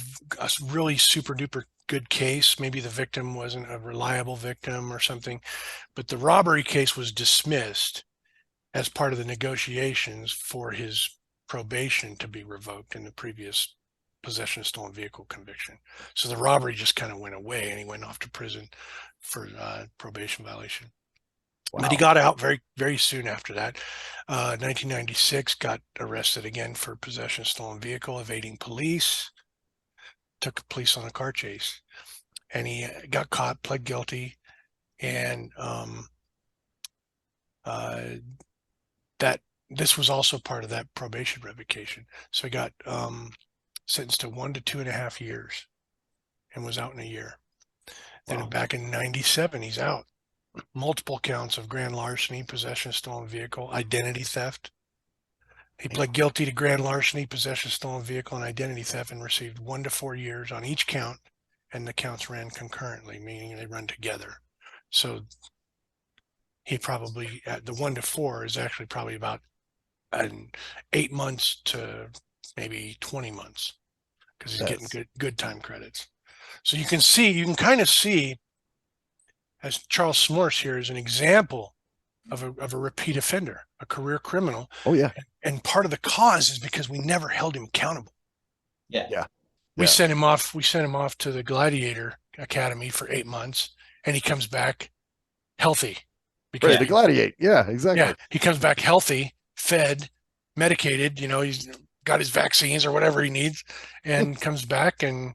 really super duper good case. Maybe the victim wasn't a reliable victim or something, but the robbery case was dismissed as part of the negotiations for his probation to be revoked in the previous possession of stolen vehicle conviction. So the robbery just kind of went away, and he went off to prison for probation violation. Wow. But he got out very, very soon after that. 1996, got arrested again for possession of stolen vehicle, evading police, took police on a car chase, and he got caught, pled guilty, and that this was also part of that probation revocation. So he got sentenced to 1 to 2.5 years and was out in a year. Then wow. Back in 97, he's out. Multiple counts of grand larceny, possession of stolen vehicle, identity theft. He pled guilty to grand larceny, possession of stolen vehicle, and identity theft, and received 1 to 4 years on each count, and the counts ran concurrently, meaning they run together. So he probably, at the 1 to 4 is actually probably about 8 months to maybe 20 months, because he's getting good time credits. So you can kind of see, as Charles Morse here is an example of a repeat offender, a career criminal. Oh yeah. And part of the cause is because we never held him accountable. Yeah. We sent him off to the Gladiator Academy for 8 months, and he comes back healthy. Ready to gladiate. Yeah, exactly. Yeah. He comes back healthy, fed, medicated, he's got his vaccines or whatever he needs, and comes back and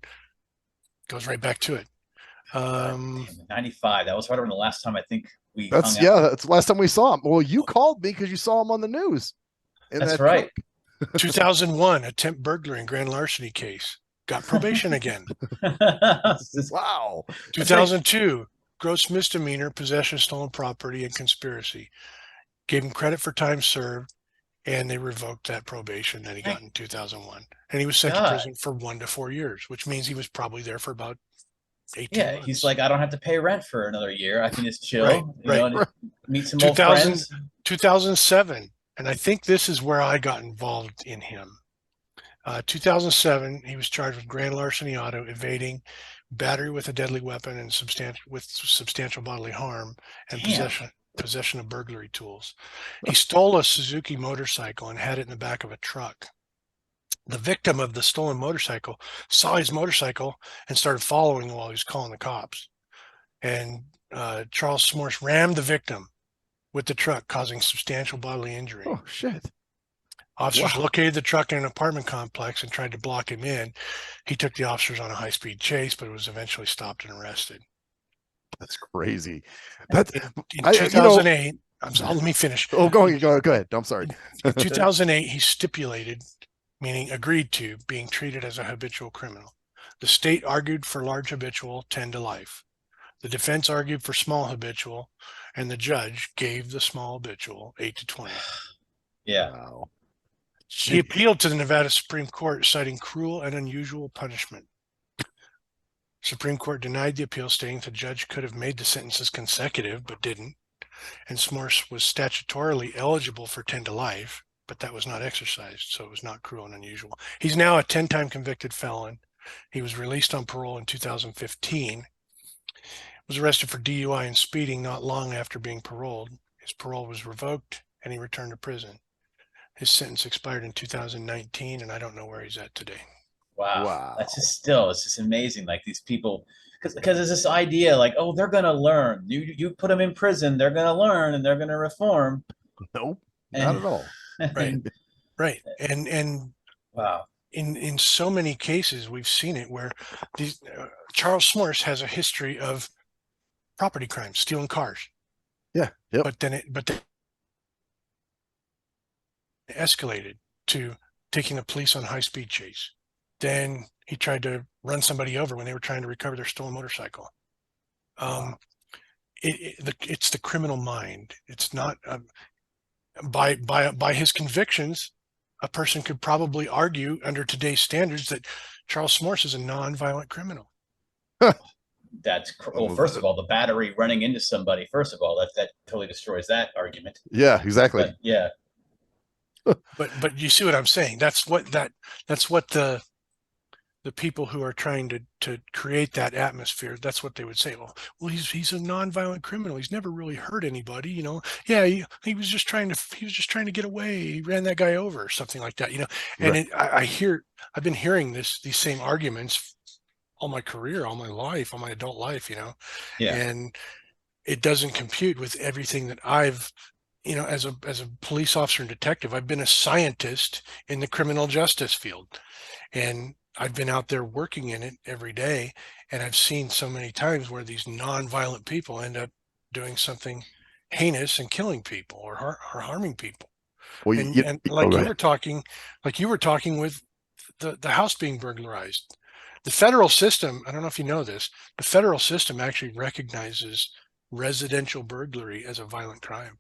goes right back to it. 95. That was right around the last time I think we. That's the last time we saw him. Well, you called me because you saw him on the news. That's right. 2001 attempt burglary and grand larceny case, got probation again. Wow. 2002 gross misdemeanor, possession of stolen property, and conspiracy. Gave him credit for time served, and they revoked that probation that he got in 2001. And he was sent to prison for 1 to 4 years, which means he was probably there for about 18 months. He's like, I don't have to pay rent for another year. I can just chill, and meet some old 2000, friends. 2007, and I think this is where I got involved in him. 2007, he was charged with grand larceny auto, evading, battery with a deadly weapon, and substantial bodily harm, and possession of burglary tools. He stole a Suzuki motorcycle and had it in the back of a truck. The victim of the stolen motorcycle saw his motorcycle and started following while he was calling the cops. And Charles Morse rammed the victim with the truck, causing substantial bodily injury. Oh, shit. Officers located the truck in an apartment complex and tried to block him in. He took the officers on a high-speed chase, but was eventually stopped and arrested. That's crazy. That's in 2008. Let me finish. Oh, go ahead. I'm sorry. In 2008, he stipulated, meaning agreed to, being treated as a habitual criminal. The state argued for large habitual, 10 to life. The defense argued for small habitual, and the judge gave the small habitual 8 to 20. Yeah. Wow. He appealed to the Nevada Supreme Court, citing cruel and unusual punishment. Supreme Court denied the appeal, stating the judge could have made the sentences consecutive, but didn't. And S'mores was statutorily eligible for 10 to life, but that was not exercised, so it was not cruel and unusual. He's now a 10-time convicted felon. He was released on parole in 2015. Was arrested for DUI and speeding not long after being paroled. His parole was revoked, and he returned to prison. His sentence expired in 2019, and I don't know where he's at today. Wow. That's just it's just amazing. Like these people, because there's this idea like, oh, they're going to learn. You put them in prison, they're going to learn and they're going to reform. Nope, not at all. Right. And wow. In so many cases, we've seen it where these Charles S'mores has a history of property crimes, stealing cars. Yeah. Yep. But then it escalated to taking the police on a high-speed chase. Then he tried to run somebody over when they were trying to recover their stolen motorcycle. It's the criminal mind. It's not by his convictions. A person could probably argue under today's standards that Charles S'mores is a non-violent criminal. That's well. First of all, the battery running into somebody. First of all, that totally destroys that argument. Yeah, exactly. But, yeah. But you see what I'm saying? That's what the people who are trying to create that atmosphere, that's what they would say. Well, he's a non-violent criminal. He's never really hurt anybody, you know. Yeah, he was just trying to get away. He ran that guy over or something like that, you know. And Right. I've been hearing these same arguments all my career, all my life, all my adult life, you know. Yeah. And it doesn't compute with everything that I've, you know, as a police officer and detective. I've been a scientist in the criminal justice field, and I've been out there working in it every day, and I've seen so many times where these non-violent people end up doing something heinous and killing people or harming people. Well, And like you were talking with the house being burglarized. The federal system, I don't know if you know this, the federal system actually recognizes residential burglary as a violent crime.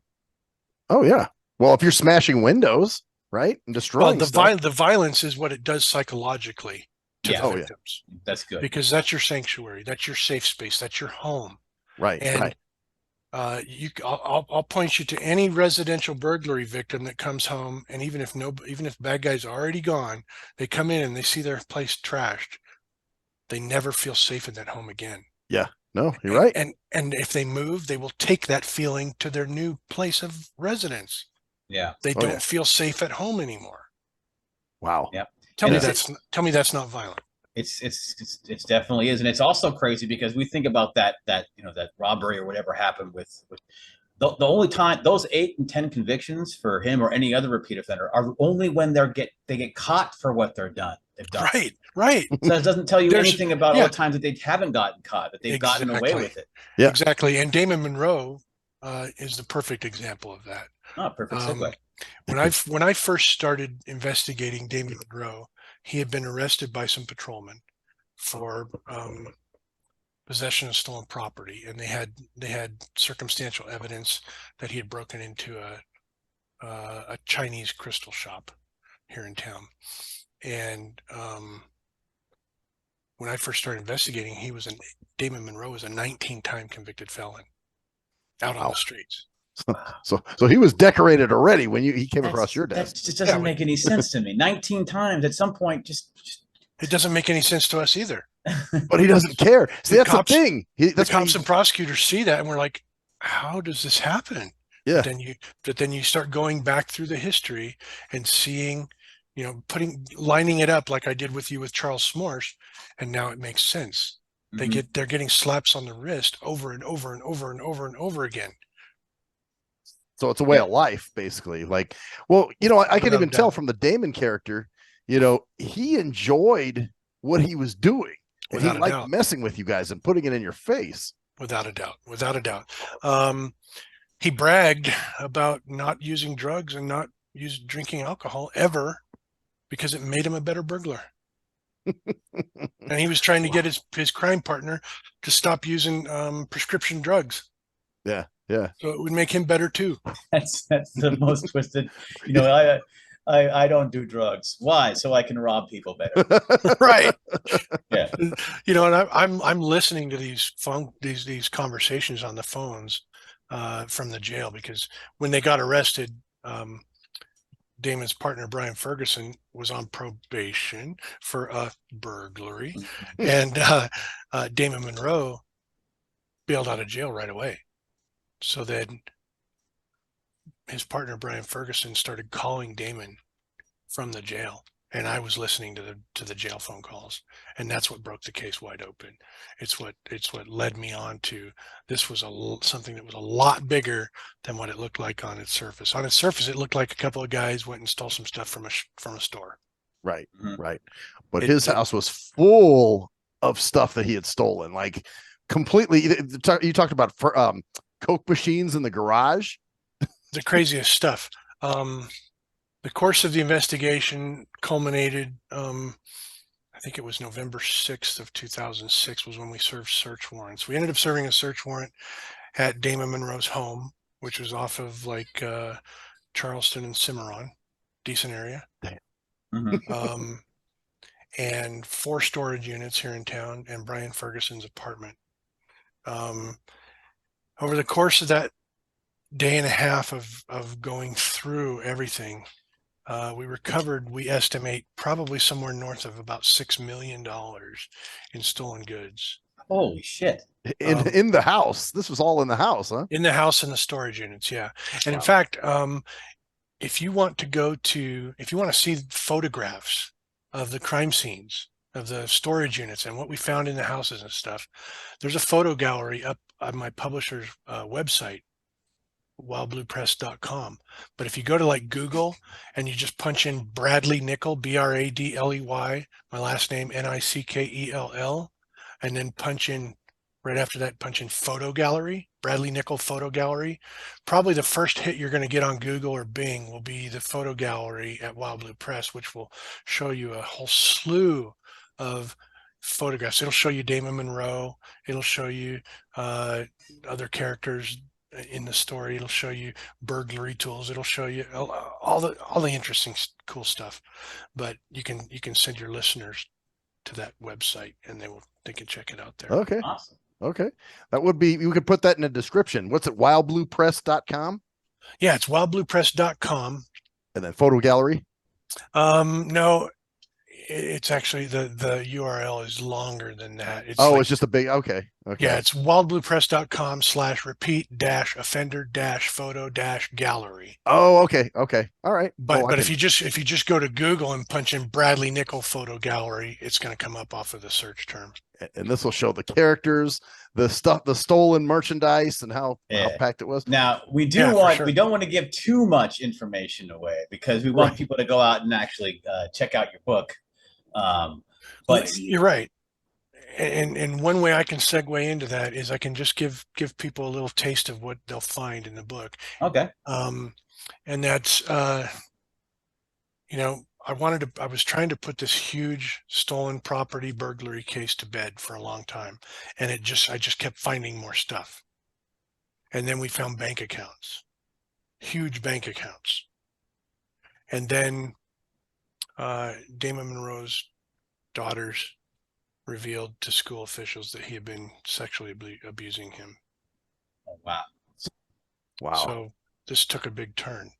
Oh yeah. Well, if you're smashing windows, right, and destroying the violence is what it does psychologically to the victims. Yeah. That's good, because that's your sanctuary, that's your safe space, that's your home. Right. And I'll point you to any residential burglary victim that comes home, and even if bad guys are already gone, they come in and they see their place trashed. They never feel safe in that home again. Yeah. No, you're right. And if they move, they will take that feeling to their new place of residence. Yeah. They don't feel safe at home anymore. Wow. Yeah. Tell me that's not violent. It's definitely is. And it's also crazy because we think about that you know, that robbery or whatever happened with the only time those 8 and 10 convictions for him or any other repeat offender are only when they get caught for what they've done. Right. So it doesn't tell you anything about all the times that they haven't gotten caught, that they've gotten away with it. Yeah, exactly. And Damon Monroe is the perfect example of that. Oh, perfect segue. When I first started investigating Damon Monroe, he had been arrested by some patrolmen for possession of stolen property, and they had circumstantial evidence that he had broken into a Chinese crystal shop here in town. And when I first started investigating, Damon Monroe was a 19-time convicted felon out on the streets. So he was decorated already when he came across your desk. That just doesn't make any sense to me. 19 times at some point, just it doesn't make any sense to us either. But he doesn't care. See, that's the thing. The cops and prosecutors see that, and we're like, how does this happen? Yeah. But then you start going back through the history and seeing, you know, lining it up like I did with you with Charles S'mores, and now it makes sense. Mm-hmm. They're getting slaps on the wrist over and over and over and over and over again. So it's a way of life, basically. Like, well, you know, I can even tell from the Damon character, you know, he enjoyed what he was doing. And he liked messing with you guys and putting it in your face. Without a doubt. He bragged about not using drugs and not drinking alcohol ever because it made him a better burglar. And he was trying to get his crime partner to stop using prescription drugs. Yeah. Yeah. So it would make him better too. That's the most twisted. You know, I don't do drugs. Why? So I can rob people better. Right. Yeah. You know, and I'm listening to these conversations on the phones from the jail, because when they got arrested, Damon's partner Brian Ferguson was on probation for a burglary, and Damon Monroe bailed out of jail right away. So then his partner Brian Ferguson started calling Damon from the jail, and I was listening to the jail phone calls, and that's what broke the case wide open. It's what led me on to this was something that was a lot bigger than what it looked like on its surface. On its surface, it looked like a couple of guys went and stole some stuff from a store. Right, Mhm. right. But his house was full of stuff that he had stolen, like completely. You talked about Coke machines in the garage. The craziest stuff. The course of the investigation culminated, I think it was November 6th of 2006 was when we served search warrants. We ended up serving a search warrant at Damon Monroe's home, which was off of like Charleston and Cimarron, decent area. Mhm. And 4 storage units here in town, and Brian Ferguson's apartment. Over the course of that day and a half of going through everything, we recovered, we estimate, probably somewhere north of about $6 million in stolen goods. Holy shit. In the house. This was all in the house, huh? In the house and the storage units, yeah. And in Wow. fact, if you want to see photographs of the crime scenes, of the storage units and what we found in the houses and stuff, there's a photo gallery up on my publisher's website, wildbluepress.com. But if you go to like Google and you just punch in Bradley Nickell, Bradley, my last name Nickell, and then right after that, punch in photo gallery, Bradley Nickell photo gallery. Probably the first hit you're going to get on Google or Bing will be the photo gallery at Wild Blue Press, which will show you a whole slew of photographs. It'll show you Damon Monroe. It'll show you other characters in the story. It'll show you burglary tools. It'll show you all the interesting, cool stuff. But you can send your listeners to that website, and they can check it out there. Okay. Awesome. Okay. That would be, you could put that in the description. What's it? Wildbluepress.com? Yeah, it's wildbluepress.com. And then photo gallery? No, it's actually the URL is longer than that. It's just a big, okay. Yeah, it's wildbluepress.com/repeat-offender-photo-gallery. Oh, okay. Okay. All right. But if you just go to Google and punch in Bradley Nickell photo gallery, it's going to come up off of the search term. And this will show the characters, the stuff, the stolen merchandise, and how packed it was. Now we we don't want to give too much information away, because we want people to go out and actually check out your book. But you're right. And one way I can segue into that is I can just give people a little taste of what they'll find in the book. Okay. And that's I was trying to put this huge stolen property burglary case to bed for a long time, and I just kept finding more stuff. And then we found bank accounts, huge bank accounts. And then Damon Monroe's daughters revealed to school officials that he had been sexually abusing him. Oh, wow. Wow. So this took a big turn.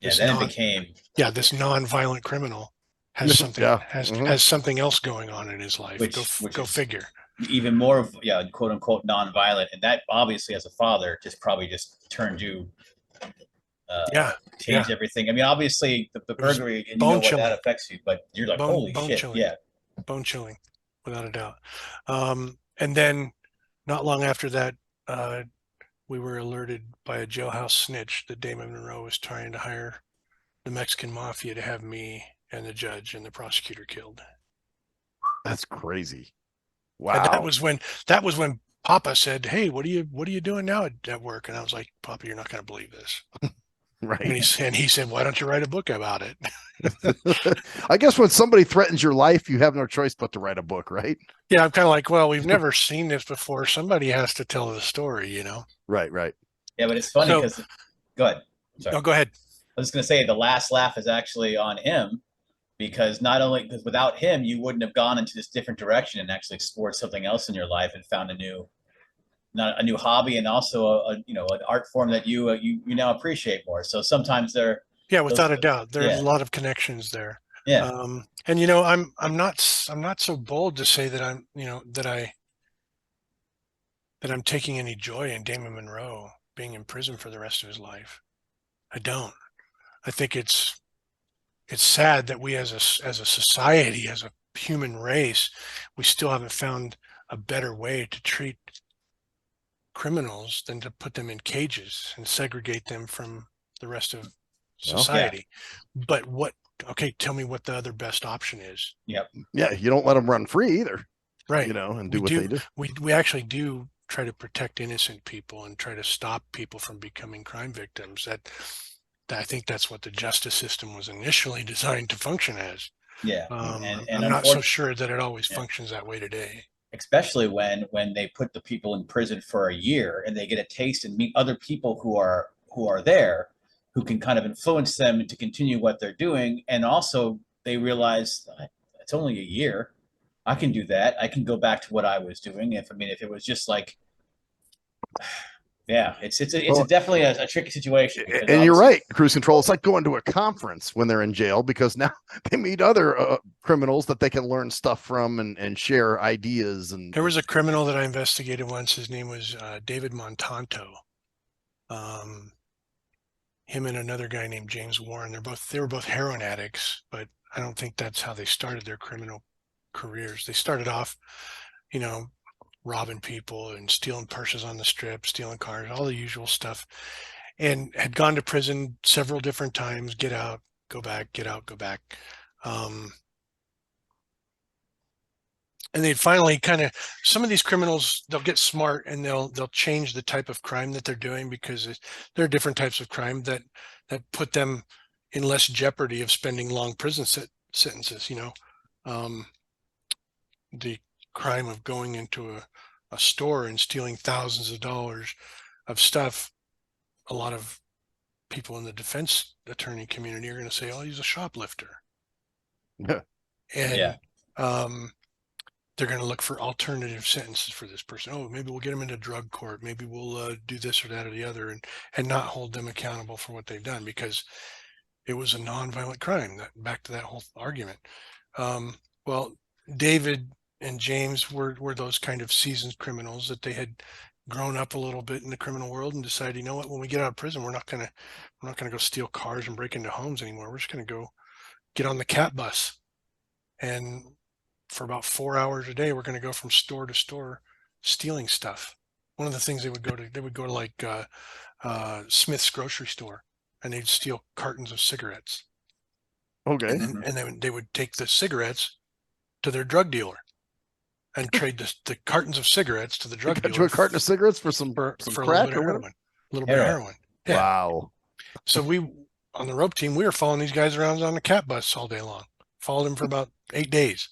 Yeah, then it became. Yeah, this non-violent criminal has something has something else going on in his life. Go figure. Even more of quote unquote non-violent, and that obviously as a father probably turned you. Changed everything. I mean, obviously the burglary, and you know what that affects you, but you're like, holy shit, chilling. Yeah, bone chilling, without a doubt. And then not long after that, we were alerted by a jailhouse snitch that Damon Monroe was trying to hire the Mexican mafia to have me and the judge and the prosecutor killed. That's crazy. Wow. And that was when Papa said, "Hey, what are you doing now at work?" And I was like, "Papa, you're not going to believe this." Right. And he said, "Why don't you write a book about it?" I guess when somebody threatens your life, you have no choice but to write a book, right? Yeah, I'm kind of like, well, we've never seen this before. Somebody has to tell the story, Right. Yeah, but it's funny So, because, go ahead. Sorry. no, go ahead. I was just going to say the last laugh is actually on him because not only because without him, you wouldn't have gone into this different direction and actually explored something else in your life and found not a new hobby and also an art form that you now appreciate more. So sometimes Yeah, those, without a doubt, there's yeah, a lot of connections there. yeah, And I'm not so bold to say that I'm taking any joy in Damon Monroe being in prison for the rest of his life. I don't. I think it's sad that we as a society, as a human race, we still haven't found a better way to treat criminals than to put them in cages and segregate them from the rest of Well, society. But okay, tell me what the other best option is. yep, yeah, you don't let them run free either, Right. you know, and We do what do. they do. We actually do try to protect innocent people and try to stop people from becoming crime victims. That I think that's what the justice system was initially designed to function as. yeah, and I'm not so unfortunately, sure that it always yeah, functions that way today. especially when they put the people in prison for a year and they get a taste and meet other people who are there, who can kind of influence them to continue what they're doing, and also they realize it's only a year. I can do that. I can go back to what I was doing. If it was just like, yeah, it's Well, definitely a tricky situation because and you're obviously, right, cruise control. It's like going to a conference when they're in jail because now they meet other criminals that they can learn stuff from and share ideas. And There was a criminal that I investigated once. His name was David Montanto. Him and another guy named James Warren. They were both heroin addicts, but I don't think that's how they started their criminal careers. They started off, you know, robbing people and stealing purses on the strip, stealing cars, all the usual stuff, and had gone to prison several different times, get out, go back, get out, go back. And they'd finally some of these criminals, they'll get smart and they'll change the type of crime that they're doing because there are different types of crime that put them in less jeopardy of spending long prison sentences. The crime of going into a store and stealing thousands of dollars of stuff, a lot of people in the defense attorney community are going to say, oh, he's a shoplifter. yeah, And they're going to look for alternative sentences for this person. Oh, maybe we'll get them into drug court. Maybe we'll do this or that or the other, and not hold them accountable for what they've done because it was a nonviolent crime. Back to that whole argument. Well, David and James were those kind of seasoned criminals that they had grown up a little bit in the criminal world and decided, you know what, when we get out of prison, we're not gonna go steal cars and break into homes anymore. We're just gonna go get on the cat bus, and for about 4 hours a day, we're going to go from store to store stealing stuff. One of the things they would go to like Smith's grocery store, and they'd steal cartons of cigarettes. okay. And then they would take the cigarettes to their drug dealer and trade the cartons of cigarettes to the drug Got dealer you a carton of cigarettes for some for a crack little bit of or heroin. whatever. A little bit of heroin. Yeah. Wow. So on the R.O.P team, we were following these guys around on the cat bus all day long. Followed them for about 8 days.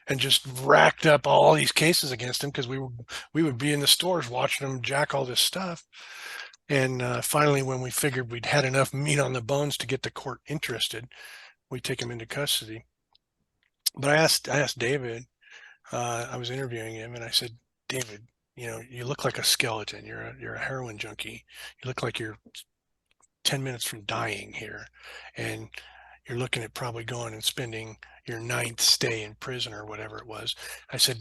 And just racked up all these cases against him because we would be in the stores watching him jack all this stuff. And finally, when we figured we'd had enough meat on the bones to get the court interested, we take him into custody. But I asked David, I was interviewing him, and I said, David, you look like a skeleton. You're a heroin junkie. You look like you're 10 minutes from dying here, and you're looking at probably going and spending your 9th stay in prison or whatever it was. I said,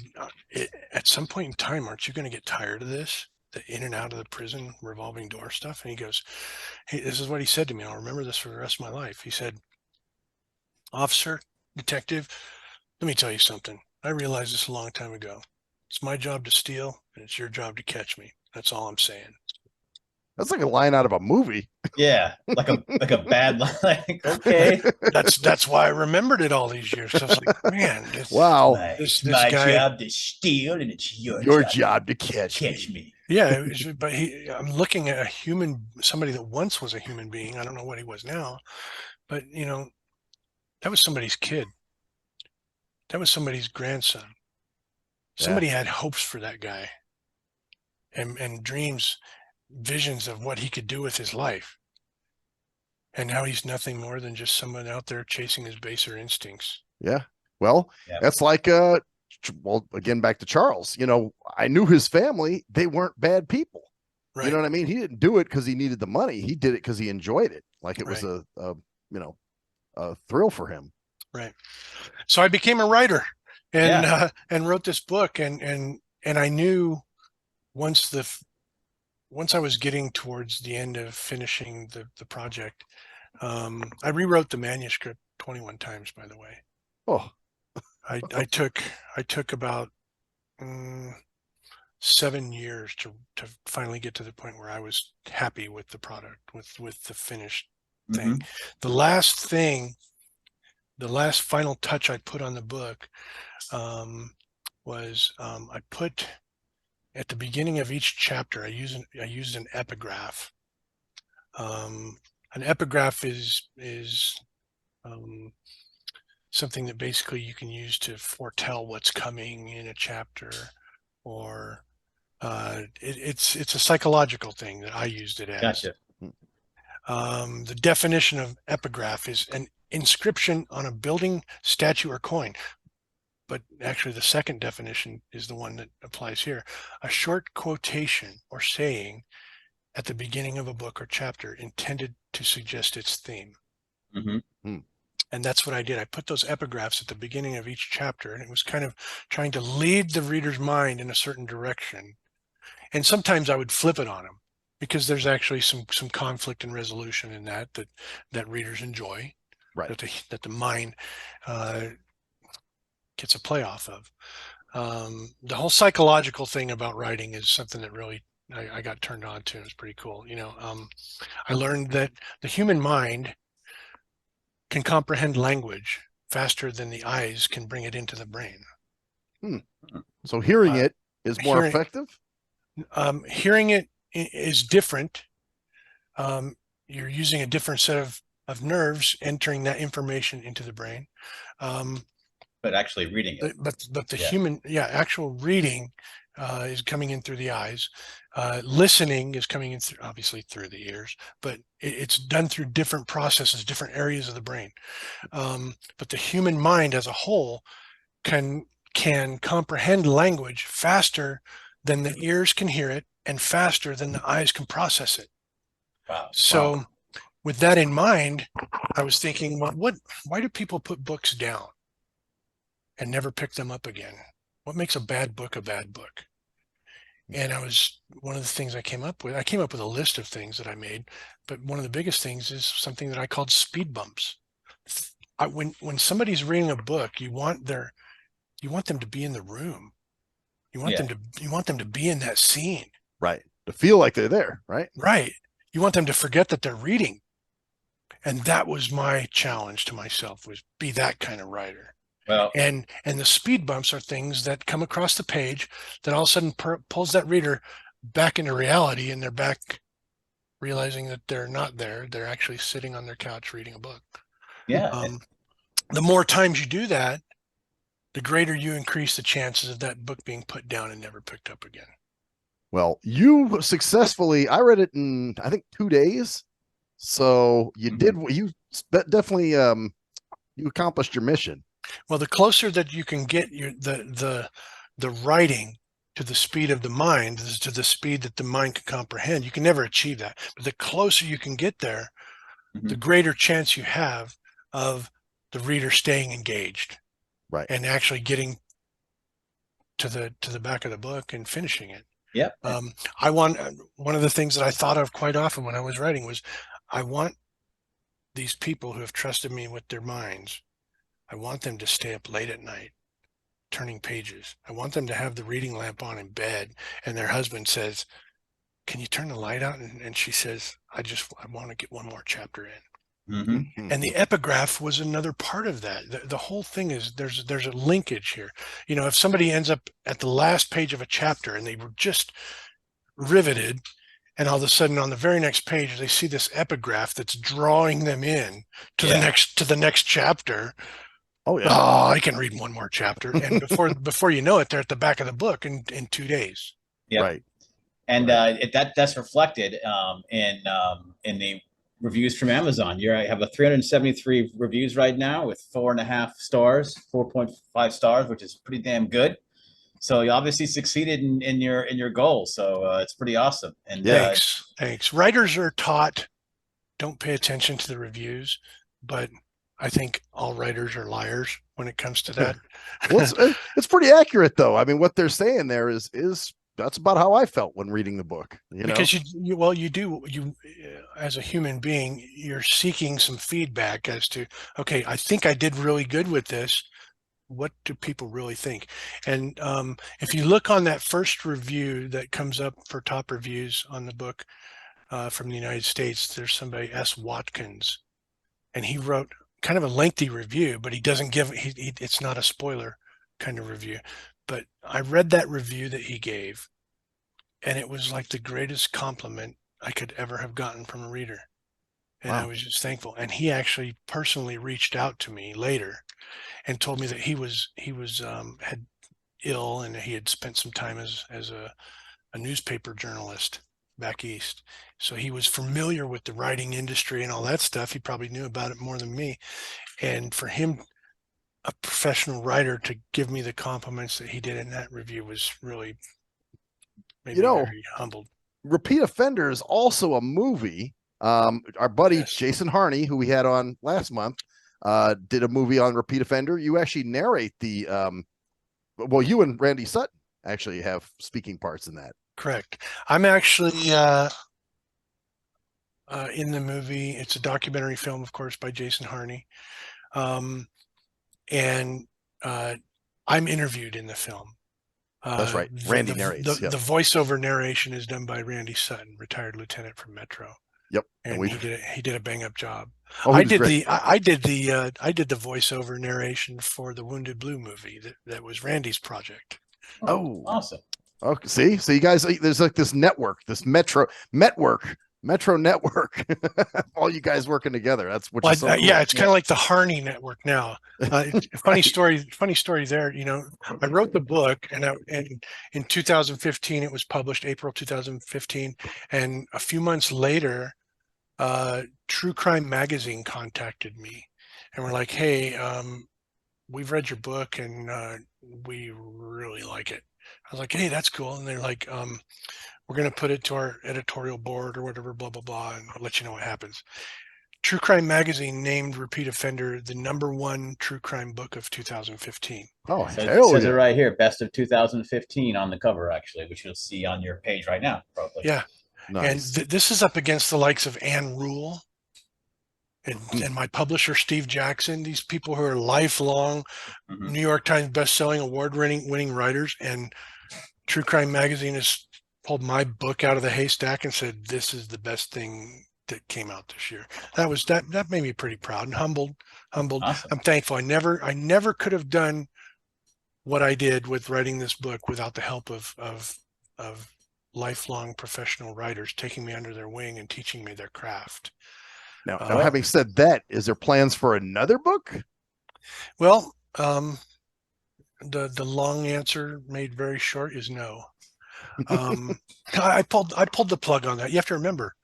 at some point in time, aren't you going to get tired of this? The in and out of the prison revolving door stuff? And he goes, hey, this is what he said to me. I'll remember this for the rest of my life. He said, officer, detective, let me tell you something. I realized this a long time ago. It's my job to steal, and it's your job to catch me. That's all I'm saying. That's like a line out of a movie. yeah, like a bad line. Like, okay, That's why I remembered it all these years. I was like, man, Wow. it's this my guy, job to steal, and it's your job to catch catch me. me. yeah, but I'm looking at somebody that once was a human being. I don't know what he was now, but that was somebody's kid. That was somebody's grandson. Somebody had hopes for that guy and dreams. visions of what he could do with his life. And now he's nothing more than just someone out there chasing his baser instincts. Yeah. Well, that's like, well, again, back to Charles, I knew his family. They weren't bad people. Right. You know what I mean? He didn't do it because he needed the money. He did it because he enjoyed it. Like it was a thrill for him. Right. So I became a writer and wrote this book. And I knew once I was getting towards the end of finishing the project, I rewrote the manuscript 21 times, by the way. Oh, I took about 7 years to finally get to the point where I was happy with the product, with the finished thing. The last final touch I put on the book was I put at the beginning of each chapter, I used an epigraph. An epigraph is something that basically you can use to foretell what's coming in a chapter, or it's a psychological thing that I used it as. Gotcha. The definition of epigraph is an inscription on a building, statue, or coin. But actually the second definition is the one that applies here. A short quotation or saying at the beginning of a book or chapter intended to suggest its theme. And that's what I did. I put those epigraphs at the beginning of each chapter, and it was kind of trying to lead the reader's mind in a certain direction. And sometimes I would flip it on them, because there's actually some conflict and resolution in that readers enjoy, right? That the mind gets a play off of. The whole psychological thing about writing is something that really I got turned on to. It was pretty cool. I learned that the human mind can comprehend language faster than the eyes can bring it into the brain. So hearing it is more effective? Hearing it is different. You're using a different set of nerves entering that information into the brain. But actually reading it. But the human, actual reading is coming in through the eyes. Listening is coming in obviously through the ears, but it's done through different processes, different areas of the brain. But the human mind as a whole can comprehend language faster than the ears can hear it, and faster than the eyes can process it. Wow. So with that in mind, I was thinking, why do people put books down and never pick them up again? What makes a bad book a bad book? And one of the things I came up with a list of things that I made, but one of the biggest things is something that I called speed bumps. When somebody's reading a book, you want them to be in the room. You want them to be in that scene. Right. To feel like they're there, right? Right. You want them to forget that they're reading. And that was my challenge to myself, was be that kind of writer. Well, and the speed bumps are things that come across the page that all of a sudden pulls that reader back into reality, and they're back realizing that they're not there. They're actually sitting on their couch reading a book. Yeah. The more times you do that, the greater you increase the chances of that book being put down and never picked up again. Well, you successfully, I read it in, I think, 2 days. So you definitely, you accomplished your mission. Well, the closer that you can get the writing to the speed of the mind, to the speed that the mind can comprehend, you can never achieve that. But the closer you can get there, the greater chance you have of the reader staying engaged, right, and actually getting to the back of the book and finishing it. Yeah. One of the things that I thought of quite often when I was writing was, I want these people who have trusted me with their minds, I want them to stay up late at night turning pages. I want them to have the reading lamp on in bed, and their husband says, "Can you turn the light out?" And she says, I want to get one more chapter in. And the epigraph was another part of that. The whole thing is there's a linkage here. If somebody ends up at the last page of a chapter and they were just riveted, and all of a sudden on the very next page they see this epigraph that's drawing them in to the next chapter. Oh yeah. Oh, I can read one more chapter, and before you know it, they're at the back of the book in 2 days. Yeah. Right. And that's reflected in the reviews from Amazon. I have a 373 reviews right now with 4.5 stars, 4.5 stars, which is pretty damn good. So you obviously succeeded in your goal. So it's pretty awesome. And Thanks. Writers are taught, don't pay attention to the reviews, but I think all writers are liars when it comes to that. Well, it's pretty accurate though. I mean, what they're saying there is that's about how I felt when reading the book. Because you as a human being, you're seeking some feedback as to, okay, I think I did really good with this. What do people really think? And if you look on that first review that comes up for top reviews on the book from the United States, there's somebody, S. Watkins, and he wrote kind of a lengthy review, but he doesn't give, it's not a spoiler kind of review. But I read that review that he gave, and it was like the greatest compliment I could ever have gotten from a reader. And I was just thankful. And he actually personally reached out to me later and told me that he was had ill, and he had spent some time as a newspaper journalist back east. So he was familiar with the writing industry and all that stuff. He probably knew about it more than me. And for him, a professional writer, to give me the compliments that he did in that review was really made me very humbled. Repeat Offender is also a movie. Our buddy Jason Harney, who we had on last month, did a movie on Repeat Offender. You actually narrate the well, you and Randy Sutton actually have speaking parts in that. Correct. I'm actually in the movie. It's a documentary film, of course, by Jason Harney. And I'm interviewed in the film. That's right. Randy narrates. The voiceover narration is done by Randy Sutton, retired lieutenant from Metro. Yep. And he did a bang up job. Oh, I did the voiceover narration for the Wounded Blue movie that was Randy's project. Oh, awesome. Okay, see, so you guys, there's like this network, this Metro network, all you guys working together. That's what. So cool. Yeah, it's kind of like the Harney network now. Funny story there. I wrote the book, and in 2015 it was published, April 2015, and a few months later, True Crime Magazine contacted me, and we're like, "Hey, we've read your book, and we really like it." I was like, "Hey, that's cool." And they're like, "We're going to put it to our editorial board or whatever, blah, blah, blah, and I'll let you know what happens." True Crime Magazine named Repeat Offender the #1 true crime book of 2015. Oh, so it says it right here, best of 2015 on the cover, actually, which you'll see on your page right now, probably. Yeah. Nice. And this is up against the likes of Ann Rule and my publisher, Steve Jackson, these people who are lifelong New York Times bestselling, award-winning writers. And True Crime Magazine has pulled my book out of the haystack and said, "This is the best thing that came out this year." That made me pretty proud and humbled. Awesome. I'm thankful. I never could have done what I did with writing this book without the help of lifelong professional writers taking me under their wing and teaching me their craft. Now, having said that, is there plans for another book? Well, the long answer made very short is no. I pulled the plug on that. You have to remember,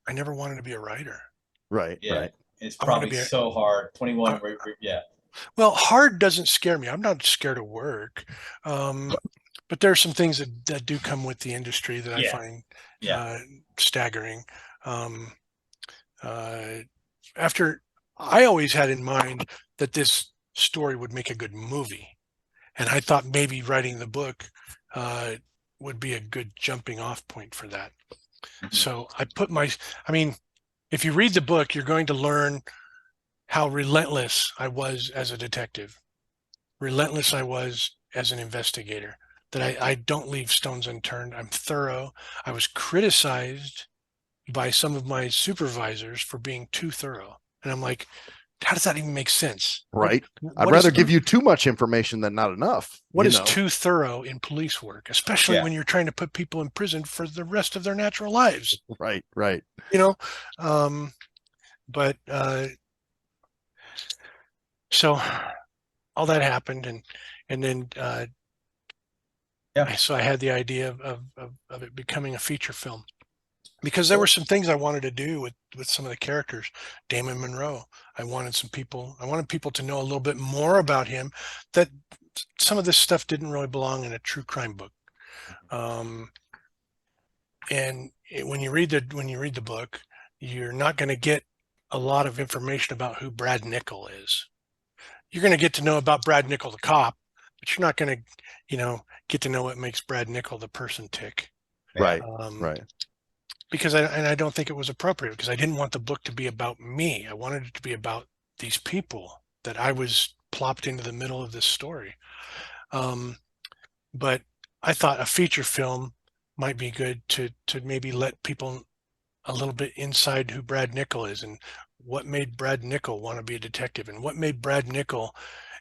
I never wanted to be a writer. Right. Yeah. Right. It's probably so hard. 21. Yeah. Well, hard doesn't scare me. I'm not scared of work. But there are some things that do come with the industry that I find staggering. After I always had in mind that this story would make a good movie, and I thought maybe writing the book would be a good jumping off point for that. So if you read the book, you're going to learn how relentless I was as a detective, relentless I was as an investigator, that I don't leave stones unturned. I'm thorough. I was criticized by some of my supervisors for being too thorough. And I'm like, how does that even make sense? Right. I'd rather give you too much information than not enough. What is too thorough in police work, especially when you're trying to put people in prison for the rest of their natural lives? Right. Right. So all that happened. And then So I had the idea of it becoming a feature film, because there were some things I wanted to do with some of the characters. Damon Monroe, I wanted people to know a little bit more about him, that some of this stuff didn't really belong in a true crime book. When you read the book, you're not going to get a lot of information about who Brad Nickell is. You're going to get to know about Brad Nickell, the cop, but you're not going to, get to know what makes Brad Nickell, the person, tick. Right. Um, right. Because I don't think it was appropriate, because I didn't want the book to be about me. I wanted it to be about these people that I was plopped into the middle of this story. But I thought a feature film might be good to maybe let people a little bit inside who Brad Nickell is, and what made Brad Nickell want to be a detective, and what made Brad Nickell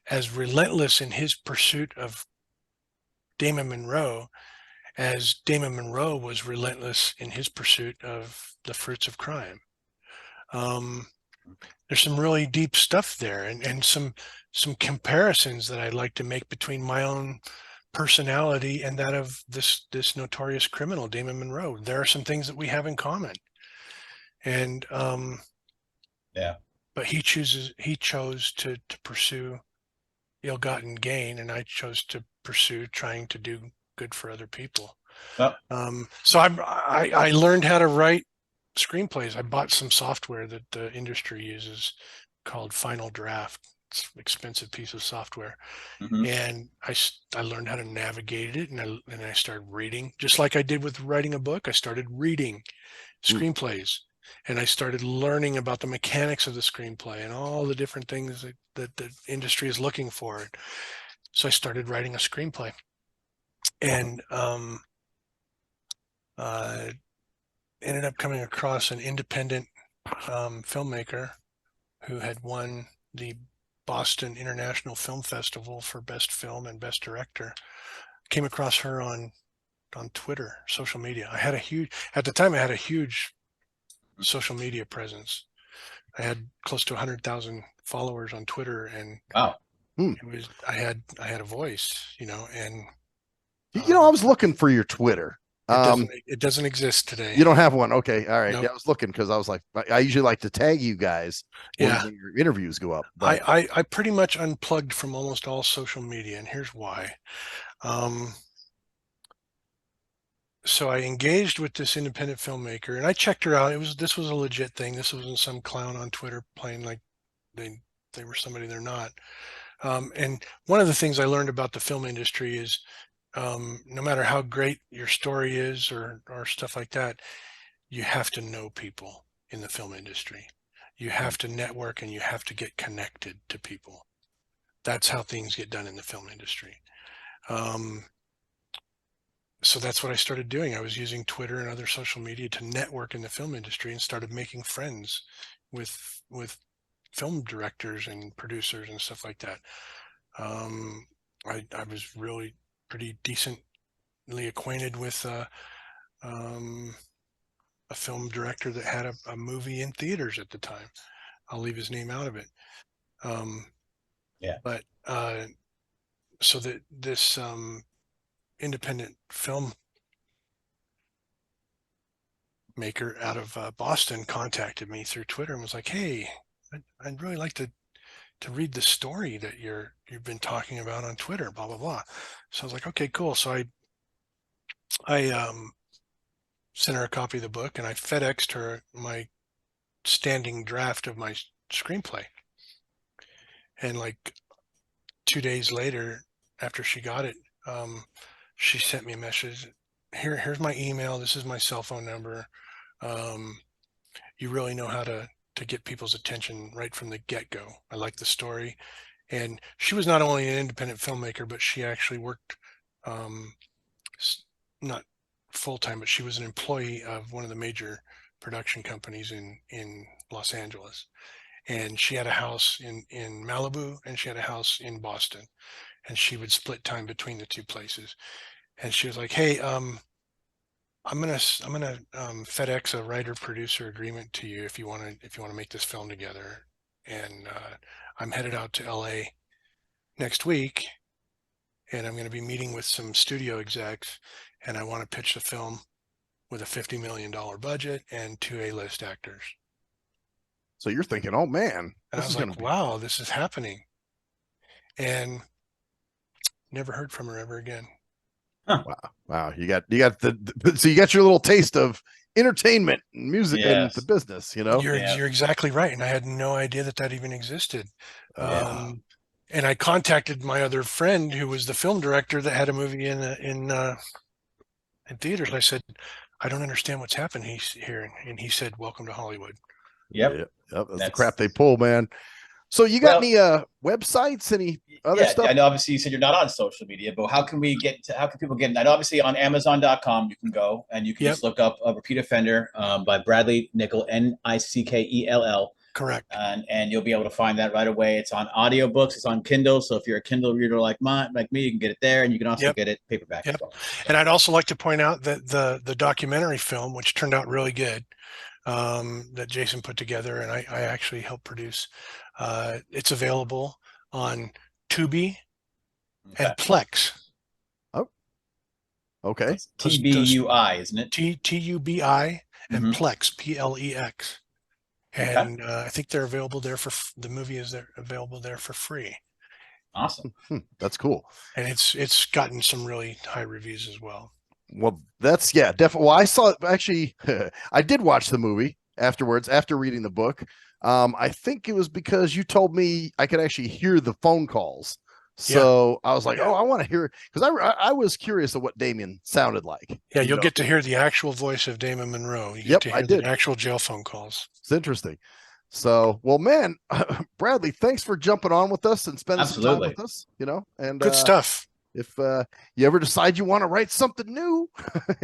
as relentless in his pursuit of Damon Monroe as Damon Monroe was relentless in his pursuit of the fruits of crime. There's some really deep stuff there, and some comparisons that I'd like to make between my own personality and that of this notorious criminal, Damon Monroe. There are some things that we have in common. And but he chose to pursue ill-gotten gain, and I chose to pursue trying to do good for other people. So I learned how to write screenplays. I bought some software that the industry uses called Final Draft. It's an expensive piece of software. And I learned how to navigate it, and I started reading, just like I did with writing a book. I started reading screenplays, and I started learning about the mechanics of the screenplay and all the different things that the industry is looking for. So I started writing a screenplay, and ended up coming across an independent filmmaker who had won the Boston International Film Festival for Best Film and Best Director. Came across her on Twitter, social media. At the time I had a huge social media presence. I had close to 100,000 followers on Twitter, and wow, I had a voice, and I was looking for your Twitter. It doesn't exist today. You don't have one? Okay, all right. Nope. Yeah, I was looking because I was like, I usually like to tag you guys when your interviews go up. But I pretty much unplugged from almost all social media, and here's why. So I engaged with this independent filmmaker, and I checked her out. This was a legit thing. This wasn't some clown on Twitter playing like they were somebody they're not. And one of the things I learned about the film industry is, no matter how great your story is or stuff like that, you have to know people in the film industry. You have to network, and you have to get connected to people. That's how things get done in the film industry. So that's what I started doing. I was using Twitter and other social media to network in the film industry, and started making friends with film directors and producers and stuff like that. I was really pretty decently acquainted with a film director that had a movie in theaters at the time. I'll leave his name out of it. But so that this independent film maker out of Boston contacted me through Twitter and was like, "Hey, I'd really like to read the story that you've been talking about on Twitter, blah blah blah." So I was like, "Okay, cool." So I sent her a copy of the book, and I FedExed her my standing draft of my screenplay. And like 2 days later, after she got it, she sent me a message. Here's my email. This is my cell phone number. You really know how to get people's attention right from the get-go. I like the story. And she was not only an independent filmmaker, but she actually worked, not full-time, but she was an employee of one of the major production companies in Los Angeles. And she had a house in Malibu, and she had a house in Boston, and she would split time between the two places. And she was like, "Hey, I'm gonna FedEx a writer producer agreement to you if you want to make this film together. And I'm headed out to LA next week, and I'm going to be meeting with some studio execs, and I want to pitch the film with a $50 million budget and 2 A-list actors. So you're thinking, oh man, and I was like, wow, this is happening. And never heard from her ever again. Huh. Wow. You got so you got your little taste of entertainment and music and the business, you know. You're exactly right, and I had no idea that even existed. And I contacted my other friend who was the film director that had a movie in theaters. I said, I don't understand what's happening here, and he said, welcome to Hollywood. Yep. That's the crap they pull, man. So you got any websites, any other stuff? I know obviously you said you're not on social media, but how can people get in? I know obviously on Amazon.com you can go and you can just look up a Repeat Offender by Bradley Nickell, Nickell. Correct. And you'll be able to find that right away. It's on audiobooks, it's on Kindle. So if you're a Kindle reader like me, you can get it there, and you can also get it paperback as well. And I'd also like to point out that the documentary film, which turned out really good, that Jason put together and I actually helped produce, it's available on Tubi and Plex. Oh, okay. TBUI, isn't it? TUBI and Plex, PLEX. And I think they're available there the movie is available there for free. Awesome. That's cool. And it's gotten some really high reviews as well. Well, that's definitely. Well, I saw it actually. I did watch the movie afterwards after reading the book. I think it was because you told me I could actually hear the phone calls. So I was like, oh, I want to hear it, because I was curious of what Damon sounded like. Yeah, you'll get to hear the actual voice of Damon Monroe. You get to hear the actual jail phone calls. It's interesting. So, well, man, Bradley, thanks for jumping on with us and spending some time with us. You know, and good stuff. If you ever decide you want to write something new,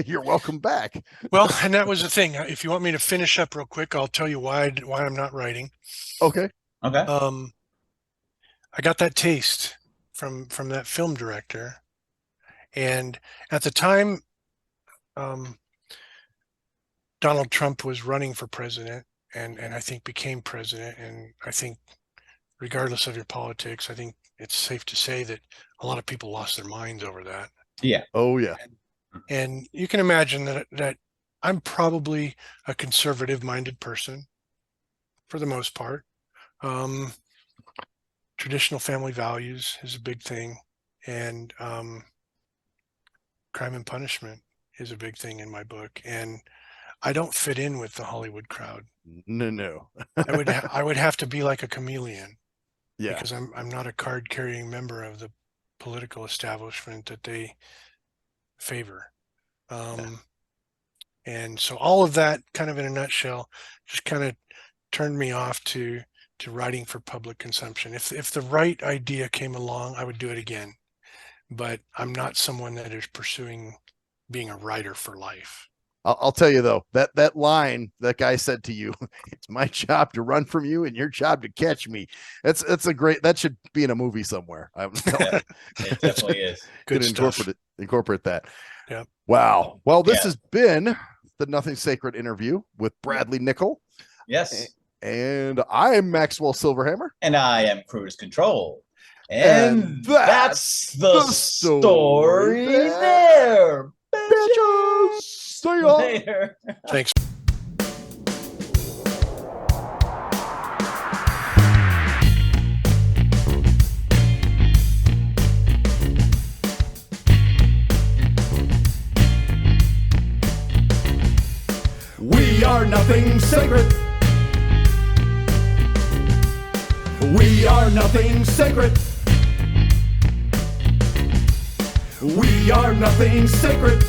you're welcome back. Well, and that was the thing. If you want me to finish up real quick, I'll tell you why I'm not writing. Okay. I got that taste from that film director, and at the time, Donald Trump was running for president, and I think became president, and I think, regardless of your politics, I think it's safe to say that a lot of people lost their minds over that. Yeah. Oh, yeah. And you can imagine that I'm probably a conservative-minded person for the most part. Traditional family values is a big thing, and crime and punishment is a big thing in my book. And I don't fit in with the Hollywood crowd. No. I would have to be like a chameleon. Yeah. Because I'm not a card-carrying member of the political establishment that they favor. And so all of that, kind of in a nutshell, just kind of turned me off to writing for public consumption. If the right idea came along, I would do it again. But I'm not someone that is pursuing being a writer for life. I'll tell you though, that line that guy said to you, it's my job to run from you and your job to catch me. That's a great, that should be in a movie somewhere. It definitely is. Good stuff. Incorporate that. Yeah. Wow. Well, this has been the Nothing Sacred interview with Bradley Nickell. Yes. And I'm Maxwell Silverhammer. And I am Cruise Control. And that's the story there. Bitches. See ya. Later. Thanks. We are nothing sacred. We are nothing sacred. We are nothing sacred.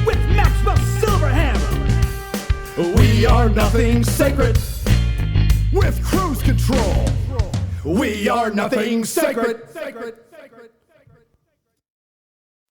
With Maxwell Silverhammer. We are nothing sacred. With cruise control. We are nothing sacred.